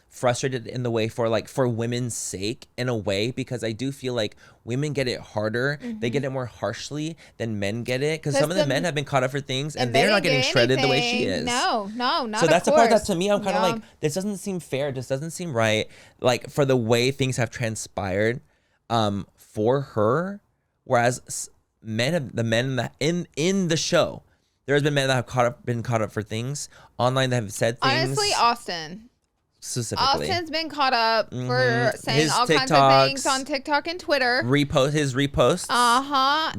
frustrated in the way for women's sake, in a way, because I do feel like women get it harder. They get it more harshly than men get it, because some of the men have been caught up for things and they're not getting shredded the way she is. No, not so that's the part that to me I'm kind of like, this doesn't seem fair, this doesn't seem right, like for the way things have transpired for her, whereas in the show, there has been men that have been caught up for things online, that have said things. Honestly, Austin specifically. Austin's been caught up for saying his all kinds of things on TikTok and Twitter. His reposts.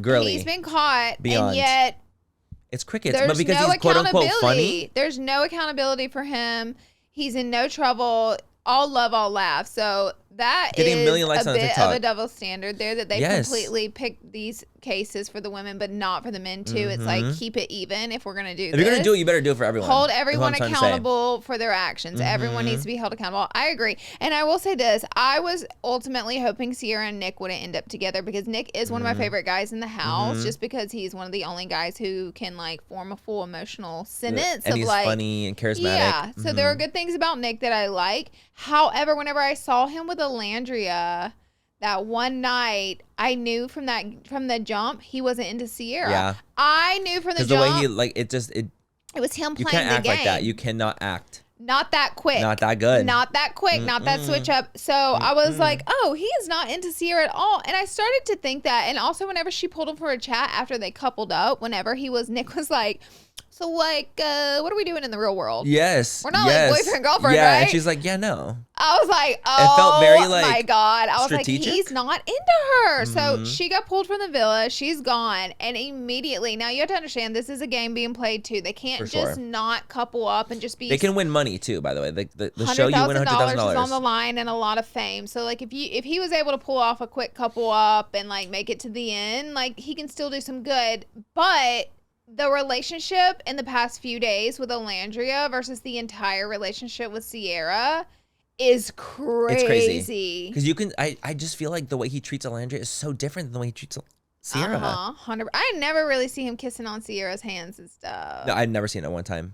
Girly. He's been caught. Beyond. And yet it's crickets. But because he's quote unquote funny. There's no accountability for him. He's in no trouble. All love, all laugh. So that getting is a million likes a on bit TikTok. of a double standard there, that they completely picked these cases for the women but not for the men too. It's like, keep it even if we're going to do this. If you're going to do it, you better do it for everyone. Hold everyone accountable for their actions. Everyone needs to be held accountable. I agree. And I will say this. I was ultimately hoping Sierra and Nick wouldn't end up together, because Nick is one of my favorite guys in the house, just because he's one of the only guys who can like form a full emotional sentence and of he's like funny and charismatic. Yeah. So there are good things about Nick that I like. However, whenever I saw him with Alandria that one night, I knew from the jump he wasn't into Sierra. Yeah. I knew from the jump. Because the way he like it was him playing the game. You can't act like that. You cannot act not that quick. Not that good. Not that quick. Not that switch up. So I was like, oh, he is not into Sierra at all. And I started to think that. And also whenever she pulled him for a chat after they coupled up, Nick was like, so like, what are we doing in the real world? Yes. We're not like boyfriend, girlfriend, yeah, right? And she's like, yeah, no. I was like, oh, it felt very, like, my God. I was strategic. like, he's not into her. So she got pulled from the villa. She's gone. And immediately, now you have to understand, this is a game being played too. They can't just not couple up and just be. They can win money too, by the way. The show, you win $100,000 is on the line and a lot of fame. So like if he was able to pull off a quick couple up and like make it to the end, like he can still do some good. But the relationship in the past few days with Alandria versus the entire relationship with Sierra is crazy. It's crazy. Because you can, I just feel like the way he treats Alandria is so different than the way he treats Sierra. 100%. I never really see him kissing on Sierra's hands and stuff. No, I've never seen it one time.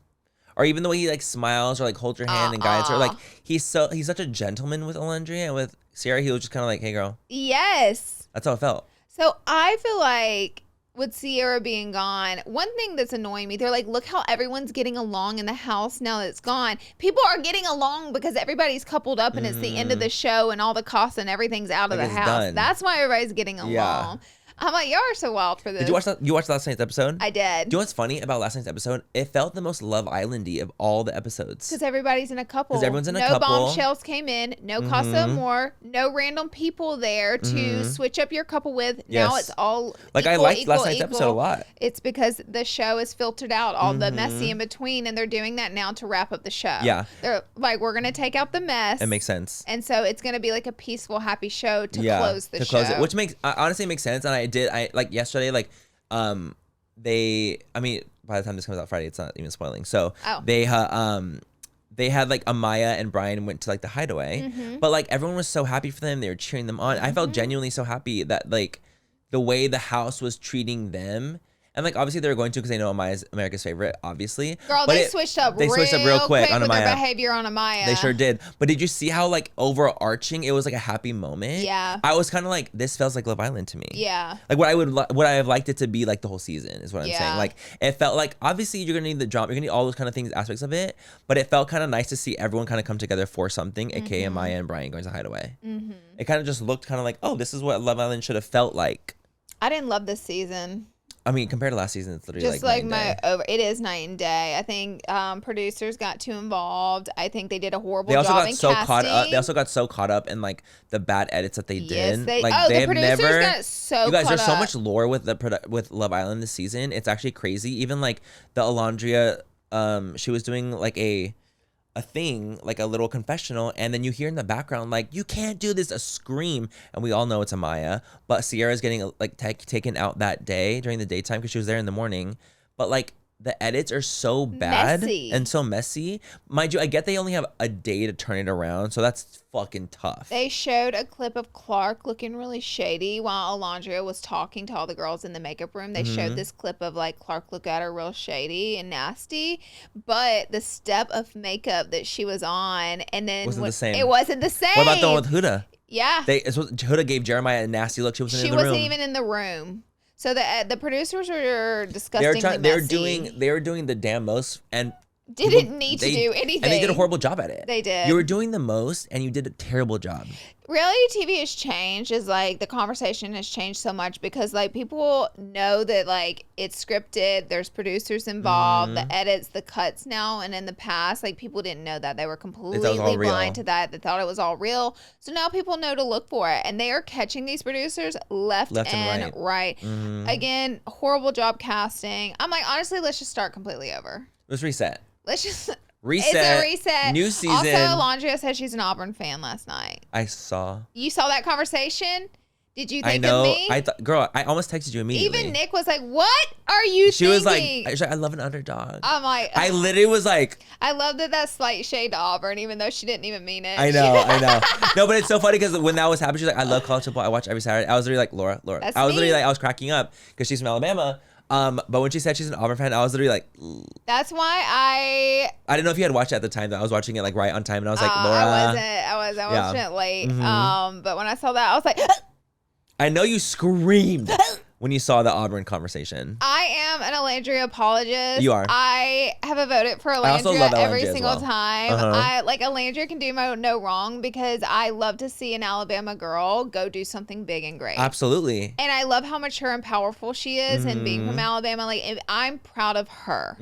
Or even the way he like smiles or like holds her hand and guides her. Like he's such a gentleman with Alandria, and with Sierra he was just kind of like, hey girl. Yes. That's how it felt. So I feel like with Sierra being gone, one thing that's annoying me, they're like, look how everyone's getting along in the house now that it's gone. People are getting along because everybody's coupled up and it's the end of the show and all the costs and everything's out of the house. Done. That's why everybody's getting along. Yeah. I'm like, y'all are so wild for this. Did you watch that? You watched last night's episode? I did. Do you know what's funny about last night's episode? It felt the most Love Island-y of all the episodes. Because everybody's in a couple. Because everyone's in a couple. No bombshells came in. No Casa Amor. No random people there to switch up your couple with. Yes. Now it's all like equal, I liked last night's episode a lot. It's because the show is filtered out all the messy in between, and they're doing that now to wrap up the show. Yeah. They're like, we're going to take out the mess. It makes sense. And so it's going to be like a peaceful, happy show to close the show. Close it, which honestly makes sense. And I like yesterday, like, by the time this comes out Friday, it's not even spoiling. So they had like Amaya and Brian went to like the hideaway, but like everyone was so happy for them. They were cheering them on. I felt genuinely so happy that like the way the house was treating them. And like obviously they were going to because they know Amaya's America's favorite, obviously. Girl, they switched up real quick on Amaya. With their behavior on Amaya. They sure did. But did you see how like overarching it was like a happy moment? Yeah. I was kind of like, this feels like Love Island to me. Yeah. Like what I have liked it to be like the whole season is what I'm saying. Like it felt like obviously you're gonna need the drama, you're gonna need all those kind of things, aspects of it. But it felt kind of nice to see everyone kind of come together for something, aka Amaya and Brian going to hideaway. It kind of just looked kind of like, oh, this is what Love Island should have felt like. I didn't love this season. I mean, compared to last season, it's literally just like it is night and day. I think producers got too involved. I think they did a horrible job in casting. They also got so caught up in like the bad edits that they did. The producers got so. You guys, there's so up. much lore with with Love Island this season. It's actually crazy. Even like the Alandria, she was doing like a thing, like a little confessional, and then you hear in the background like, you can't do this, a scream, and we all know it's Amaya, but Sierra's getting like taken out that day during the daytime because she was there in the morning. But like the edits are so bad and so messy. Mind you, I get they only have a day to turn it around, so that's fucking tough. They showed a clip of Clark looking really shady while Alandria was talking to all the girls in the makeup room. They showed this clip of like Clark look at her real shady and nasty, but the step of makeup that she was on, and then wasn't the same. It wasn't the same. What about the one with Huda? Yeah, Huda gave Jeremiah a nasty look. She wasn't even in the room. So the producers were disgustingly messy. They were doing the damn most and didn't need to do anything. And they did a horrible job at it. They did. You were doing the most and you did a terrible job. Reality TV has changed. Is like the conversation has changed so much because like people know that like it's scripted. There's producers involved, the edits, the cuts now. And in the past, like people didn't know that. They were completely blind to that. They thought it was all real. So now people know to look for it, and they are catching these producers left and right. Again, horrible job casting. I'm like, honestly, let's just start completely over. Let's reset. Let's just reset. It's a reset. New season. Also, Alandria said she's an Auburn fan last night. I saw. You saw that conversation? Did you think I know. of me? Girl, I almost texted you immediately. Even Nick was like, "What are you thinking?" She was like, "I love an underdog." I'm like, I literally was like, I love that slight shade to Auburn, even though she didn't even mean it. I know. No, but it's so funny because when that was happening, she's like, "I love college football. I watch every Saturday." I was literally like, Laura. That's I was me. literally like, I was cracking up because she's from Alabama. But when she said she's an Auburn fan, I was literally like, that's why I didn't know if you had watched it at the time though. I was watching it like right on time, and I was like, Laura. I watched it late. But when I saw that, I was like, I know you screamed when you saw the Auburn conversation. I I am an Alandria apologist. You are. I have voted for Alandria every single time. I like Alandria can do no wrong because I love to see an Alabama girl go do something big and great. Absolutely. And I love how mature and powerful she is, and being from Alabama, like I'm proud of her.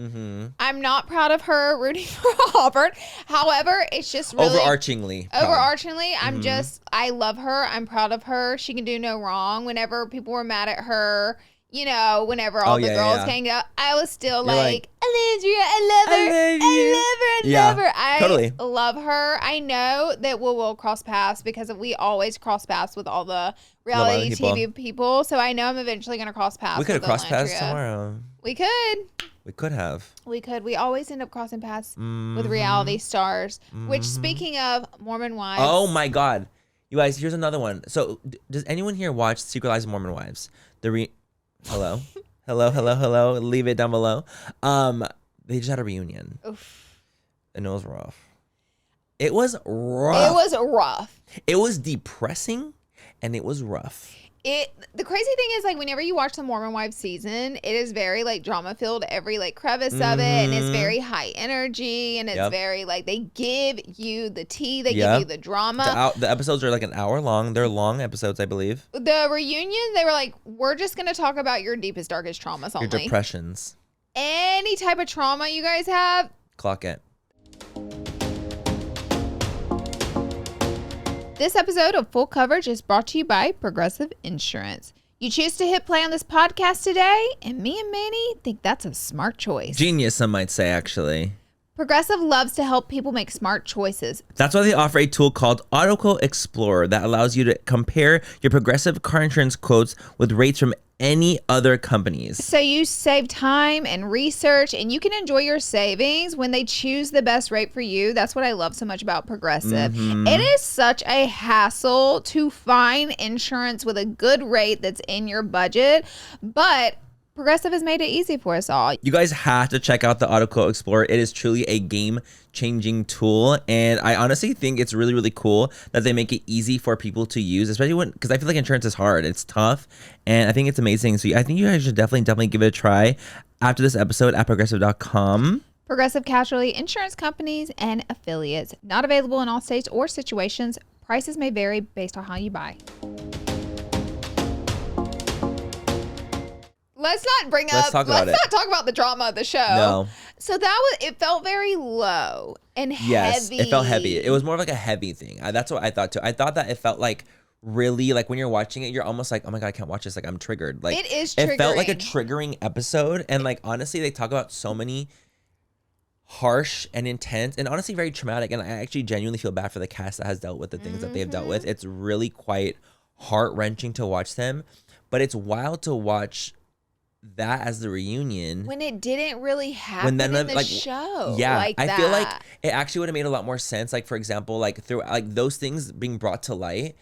I'm not proud of her rooting for Auburn. However, it's just really overarchingly, I love her. I'm proud of her. She can do no wrong. Whenever people were mad at her, you know, whenever all the girls came up, I was still like, Alandria, I love her. I love her. I love her. I know that we'll cross paths because we always cross paths with all the reality TV people. So I know I'm eventually going to cross paths. We could have crossed paths tomorrow. We could. We could have. We could. We always end up crossing paths with reality stars. Which, speaking of Mormon wives. Oh my God. You guys, here's another one. So, does anyone here watch Secret Lives of Mormon Wives? Hello? hello. Leave it down below. They just had a reunion. Oof. And it was rough. It was rough. It was depressing, and it was rough. The crazy thing is, like, whenever you watch the Mormon Wives season, it is very like drama filled, every like crevice of it, and it's very high energy, and it's very like they give you the tea, they give you the drama. The episodes are like an hour long. They're long episodes, I believe. The reunion, they were like, we're just gonna talk about your deepest, darkest traumas only. Your depressions. Any type of trauma you guys have. Clock it. This episode of Full Coverage is brought to you by Progressive Insurance. You choose to hit play on this podcast today, and me and Manny think that's a smart choice. Genius, some might say, actually. Progressive loves to help people make smart choices. That's why they offer a tool called AutoQuote Explorer that allows you to compare your Progressive car insurance quotes with rates from any other companies. So you save time and research, and you can enjoy your savings when they choose the best rate for you. That's what I love so much about Progressive. It is such a hassle to find insurance with a good rate that's in your budget, but Progressive has made it easy for us all. You guys have to check out the AutoQuote Explorer. It is truly a game-changing tool, and I honestly think it's really, really cool that they make it easy for people to use, especially because I feel like insurance is hard. It's tough, and I think it's amazing. So I think you guys should definitely give it a try after this episode at progressive.com. Progressive Casualty Insurance Companies and Affiliates. Not available in all states or situations. Prices may vary based on how you buy. Let's not talk about the drama of the show. No. So it felt very low and heavy. Yes, it felt heavy. It was more of like a heavy thing. That's what I thought too. I thought that it felt like really like when you're watching it, you're almost like, oh my God, I can't watch this. Like I'm triggered. Like it is triggering. It felt like a triggering episode. And like, honestly, they talk about so many harsh and intense and honestly very traumatic. And I actually genuinely feel bad for the cast that has dealt with the things that they've dealt with. It's really quite heart-wrenching to watch them, but it's wild to watch that as the reunion when it didn't really happen in the show. Yeah, like I feel like it actually would have made a lot more sense. Like for example, like through like those things being brought to light,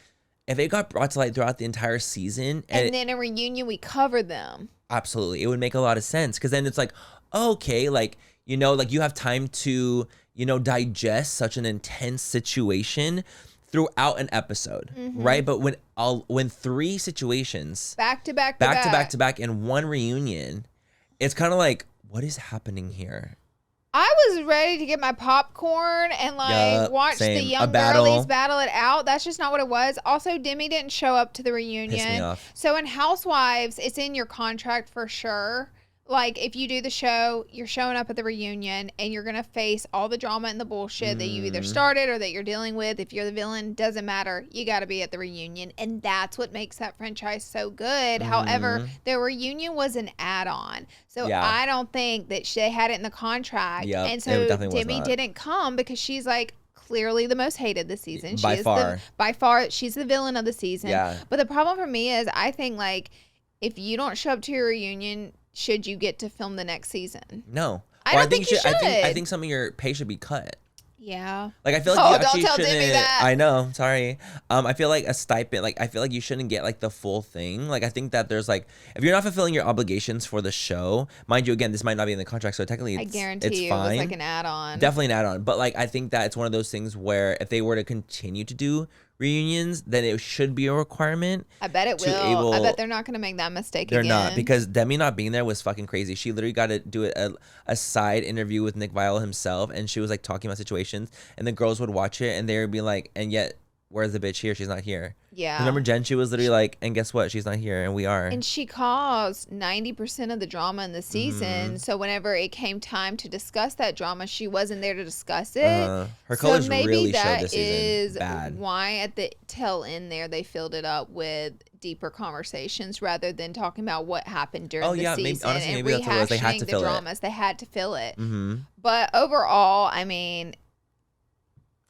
if it got brought to light throughout the entire season, and then a reunion we cover them. Absolutely, it would make a lot of sense because then it's like, okay, like you know, like you have time to digest such an intense situation throughout an episode, right? But when three situations back to back in one reunion, it's kind of like, what is happening here? I was ready to get my popcorn and watch the young girlies battle it out. That's just not what it was. Also, Demi didn't show up to the reunion. Pissed me off. So in Housewives, it's in your contract for sure. Like, if you do the show, you're showing up at the reunion and you're going to face all the drama and the bullshit that you either started or that you're dealing with. If you're the villain, doesn't matter. You got to be at the reunion. And that's what makes that franchise so good. However, the reunion was an add-on. So I don't think that they had it in the contract. And so Demi didn't come because she's like, clearly the most hated this season. By far, she's the villain of the season. But the problem for me is I think, like, if you don't show up to your reunion, should you get to film the next season? No. I don't think you should. I think some of your pay should be cut. Yeah. Like I feel like you actually don't tell Demi that. I know. Sorry. I feel like a stipend. Like I feel like you shouldn't get like the full thing. Like I think that there's like if you're not fulfilling your obligations for the show, mind you, again, this might not be in the contract, so technically I guarantee it's you fine. It was like an add-on. Definitely an add-on. But like I think that it's one of those things where if they were to continue to do reunions, then it should be a requirement. I bet it will. I bet they're not going to make that mistake again. They're not, because Demi not being there was fucking crazy. She literally got to do a side interview with Nick Viall himself, and she was like talking about situations, and the girls would watch it, and they would be like, and yet, where's the bitch here? She's not here. Yeah. Remember Jen? She was literally like, and guess what? She's not here, and we are. And she caused 90% of the drama in the season. So whenever it came time to discuss that drama, she wasn't there to discuss it. Her colors really showed this season. Maybe that is bad. why at the tail end there they filled it up with deeper conversations rather than talking about what happened during the season. Maybe, honestly, and maybe that's what it was. They had to fill dramas. They had to fill it. Mm-hmm. But overall, I mean,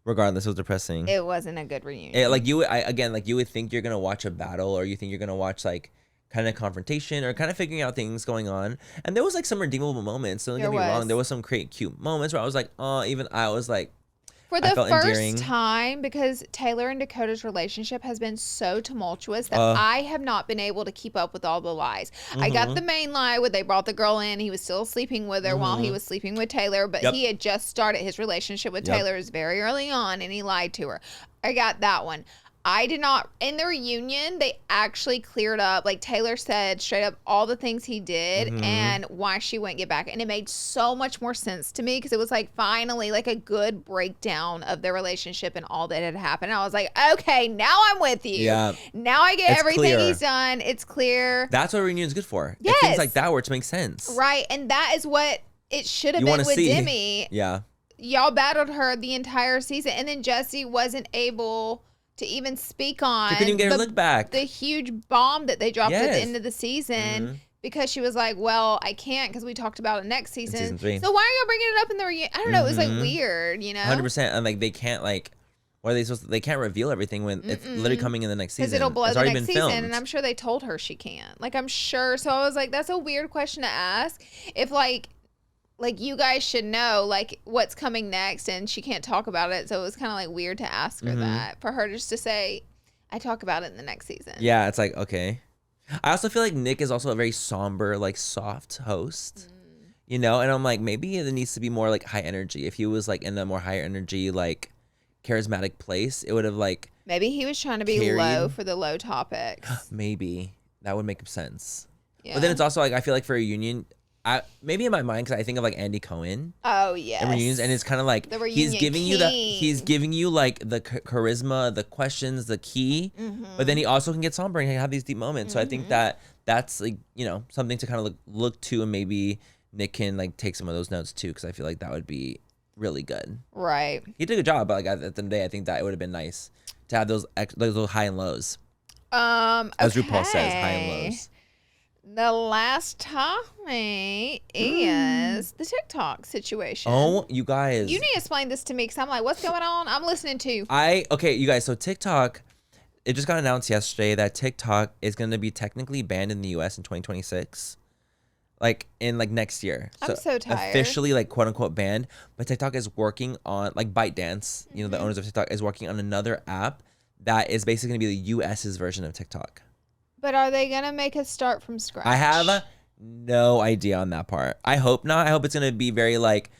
regardless, it was depressing. It wasn't a good reunion. You would think you're gonna watch a battle, or you think you're gonna watch like kind of confrontation, or kind of figuring out things going on. And there was like some redeemable moments. Don't get me wrong. There was some great, cute moments where I was like, oh, even I was like, for the first time, because Taylor and Dakota's relationship has been so tumultuous that I have not been able to keep up with all the lies. I got the main lie where they brought the girl in. He was still sleeping with her while he was sleeping with Taylor, but he had just started his relationship with Taylor. It was very early on, and he lied to her. I got that one. I did not, in the reunion, they actually cleared up, like Taylor said straight up all the things he did and why she wouldn't get back. And it made so much more sense to me because it was like finally like a good breakdown of their relationship and all that had happened. I was like, okay, now I'm with you. Yeah. Now I get everything he's done. It's clear. That's what a reunion is good for. Yes. Things like that where it makes sense. Right. And that is what it should have been with Demi. Yeah. Y'all battled her the entire season. And then Jesse wasn't able to even speak on the huge bomb that they dropped at the end of the season because she was like, well, I can't because we talked about it next season. So why are you bringing it up in the reunion? I don't know. It was like weird, you know? 100%. And like they can't like, what are they supposed to, they can't reveal everything when it's literally coming in the next season. Because it'll blow the next season. And I'm sure they told her she can't. Like, I'm sure. So I was like, that's a weird question to ask. If like you guys should know like what's coming next and she can't talk about it. So it was kind of like weird to ask her that, for her just to say, I talk about it in the next season. Yeah, it's like, okay. I also feel like Nick is also a very somber, like soft host, you know? And I'm like, maybe it needs to be more like high energy. If he was like in a more higher energy, like charismatic place, it would have like. Maybe he was trying to be low for the low topics. Maybe that would make sense. Yeah. But then it's also like, I feel like for a union, maybe in my mind, because I think of like Andy Cohen. Oh yeah. Reunions, and it's kind of like he's giving you like the charisma, the questions, the key, but then he also can get somber and have these deep moments. So I think that's like, you know, something to kind of look to, and maybe Nick can like take some of those notes too, because I feel like that would be really good. Right. He did a good job, but like at the end of the day, I think that it would have been nice to have those little high and lows. As RuPaul says, high and lows. The last topic is the TikTok situation. Oh, you guys. You need to explain this to me because I'm like, what's going on? I'm listening to. Okay, you guys. So TikTok, it just got announced yesterday that TikTok is going to be technically banned in the US in 2026. Like in like next year. I'm so tired. Officially like quote unquote banned. But TikTok is working on like ByteDance, you know, the owners of TikTok is working on another app that is basically going to be the US's version of TikTok. But are they going to make us start from scratch? I have no idea on that part. I hope not. I hope it's going to be very like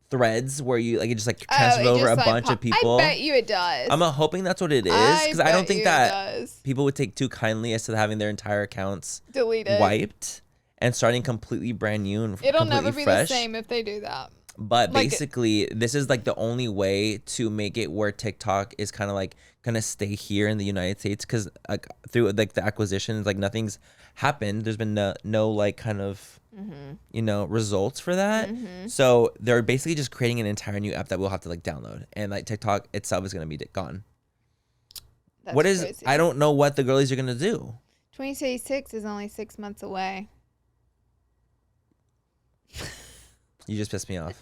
threads where you like it just like transfer over a bunch of people. I bet you it does. I'm hoping that's what it is, because I don't think that people would take too kindly as to having their entire accounts deleted, wiped, and starting completely brand new and it'll completely never be fresh. The same if they do that. But like, basically, this is like the only way to make it where TikTok is kind of like gonna stay here in the United States, because like through like the acquisitions, like nothing's happened. There's been no like kind of you know results for that. So they're basically just creating an entire new app that we'll have to like download, and like TikTok itself is gonna be gone. That's crazy. I don't know what the girlies are gonna do. 2026 is only 6 months away. You just pissed me off.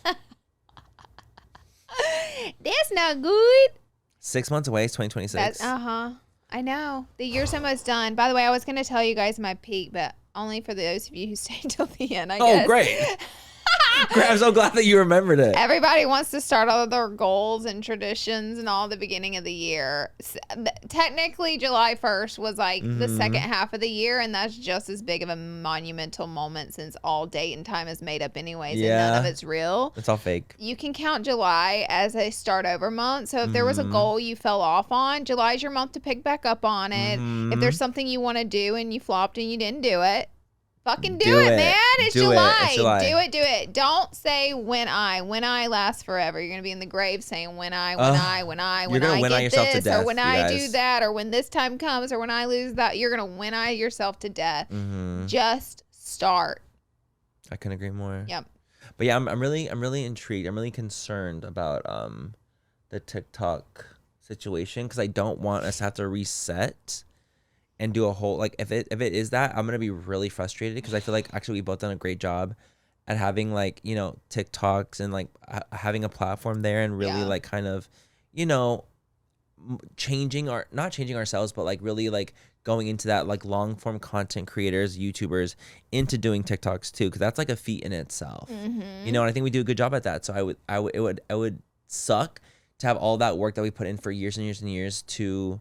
That's not good. 6 months away is 2026. I know. The year's almost done. By the way, I was going to tell you guys my peak, but only for those of you who stay till the end, I guess. Oh, great. I'm so glad that you remembered it. Everybody wants to start all their goals and traditions and all the beginning of the year. Technically, July 1st was like the second half of the year, and that's just as big of a monumental moment since all date and time is made up anyways, and none of it's real. It's all fake. You can count July as a start over month. So if there was a goal you fell off on, July is your month to pick back up on it. If there's something you want to do and you flopped and you didn't do it, fucking do it, man. It's July. Do it. Don't say when I last forever. You're going to be in the grave saying when I get this, or when I do that, or when this time comes, or when I lose that. You're going to when I yourself to death. Just start. I couldn't agree more. Yep. But yeah, I'm really intrigued. I'm really concerned about the TikTok situation, because I don't want us to have to reset and do a whole, like, if it is that, I'm gonna be really frustrated, because I feel like actually we've both done a great job at having, like, you know, TikToks and like having a platform there, and really like kind of, you know, not changing ourselves, but like really like going into that like long form content creators, YouTubers, into doing TikToks too, because that's like a feat in itself. You know, and I think we do a good job at that. So it would suck to have all that work that we put in for years and years and years to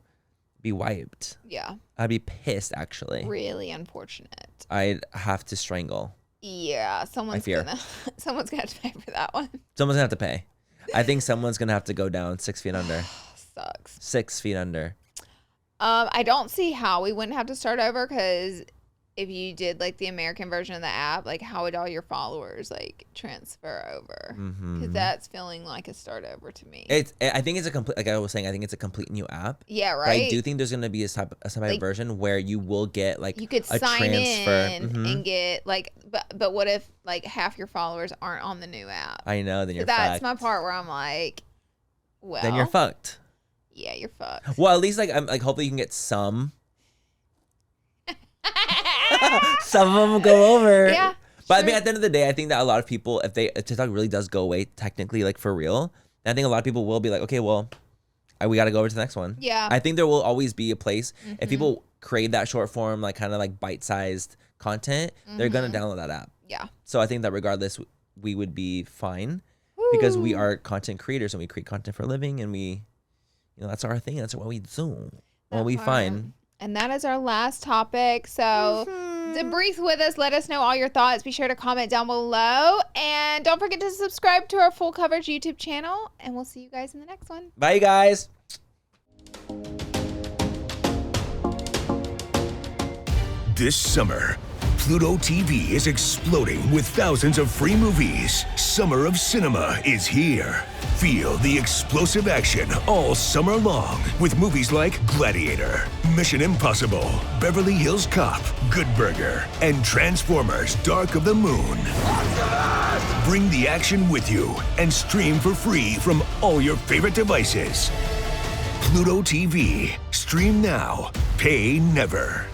be wiped. Yeah. I'd be pissed, actually. Really unfortunate. I'd have to strangle. Yeah, someone's gonna have to pay for that one. Someone's gonna have to pay. I think someone's gonna have to go down 6 feet under. Sucks. 6 feet under. I don't see how we wouldn't have to start over, because if you did like the American version of the app, like how would all your followers like transfer over? Because that's feeling like a start over to me. I think it's a complete, like I was saying, I think it's a complete new app. Yeah, right. But I do think there's gonna be a type like, version where you will get like you could a sign transfer in and get like, but what if like half your followers aren't on the new app? I know, then you're that's fucked. my part where I'm like, well, then you're fucked. Yeah, you're fucked. Well, at least like I'm like, hopefully you can get some. Some of them go over. Yeah. But I mean, at the end of the day, I think that a lot of people, if TikTok really does go away, technically, like for real, then I think a lot of people will be like, okay, well, we got to go over to the next one. Yeah. I think there will always be a place. If people crave that short form, like kind of like bite-sized content, they're going to download that app. Yeah. So I think that regardless, we would be fine because we are content creators and we create content for a living, and we, you know, that's our thing. That's what we do. What we find. And that is our last topic. So debrief with us. Let us know all your thoughts. Be sure to comment down below. And don't forget to subscribe to our Full Coverage YouTube channel. And we'll see you guys in the next one. Bye, guys. This summer, Pluto TV is exploding with thousands of free movies. Summer of Cinema is here. Feel the explosive action all summer long with movies like Gladiator, Mission Impossible, Beverly Hills Cop, Good Burger, and Transformers: Dark of the Moon. Bring the action with you and stream for free from all your favorite devices. Pluto TV. Stream now. Pay never.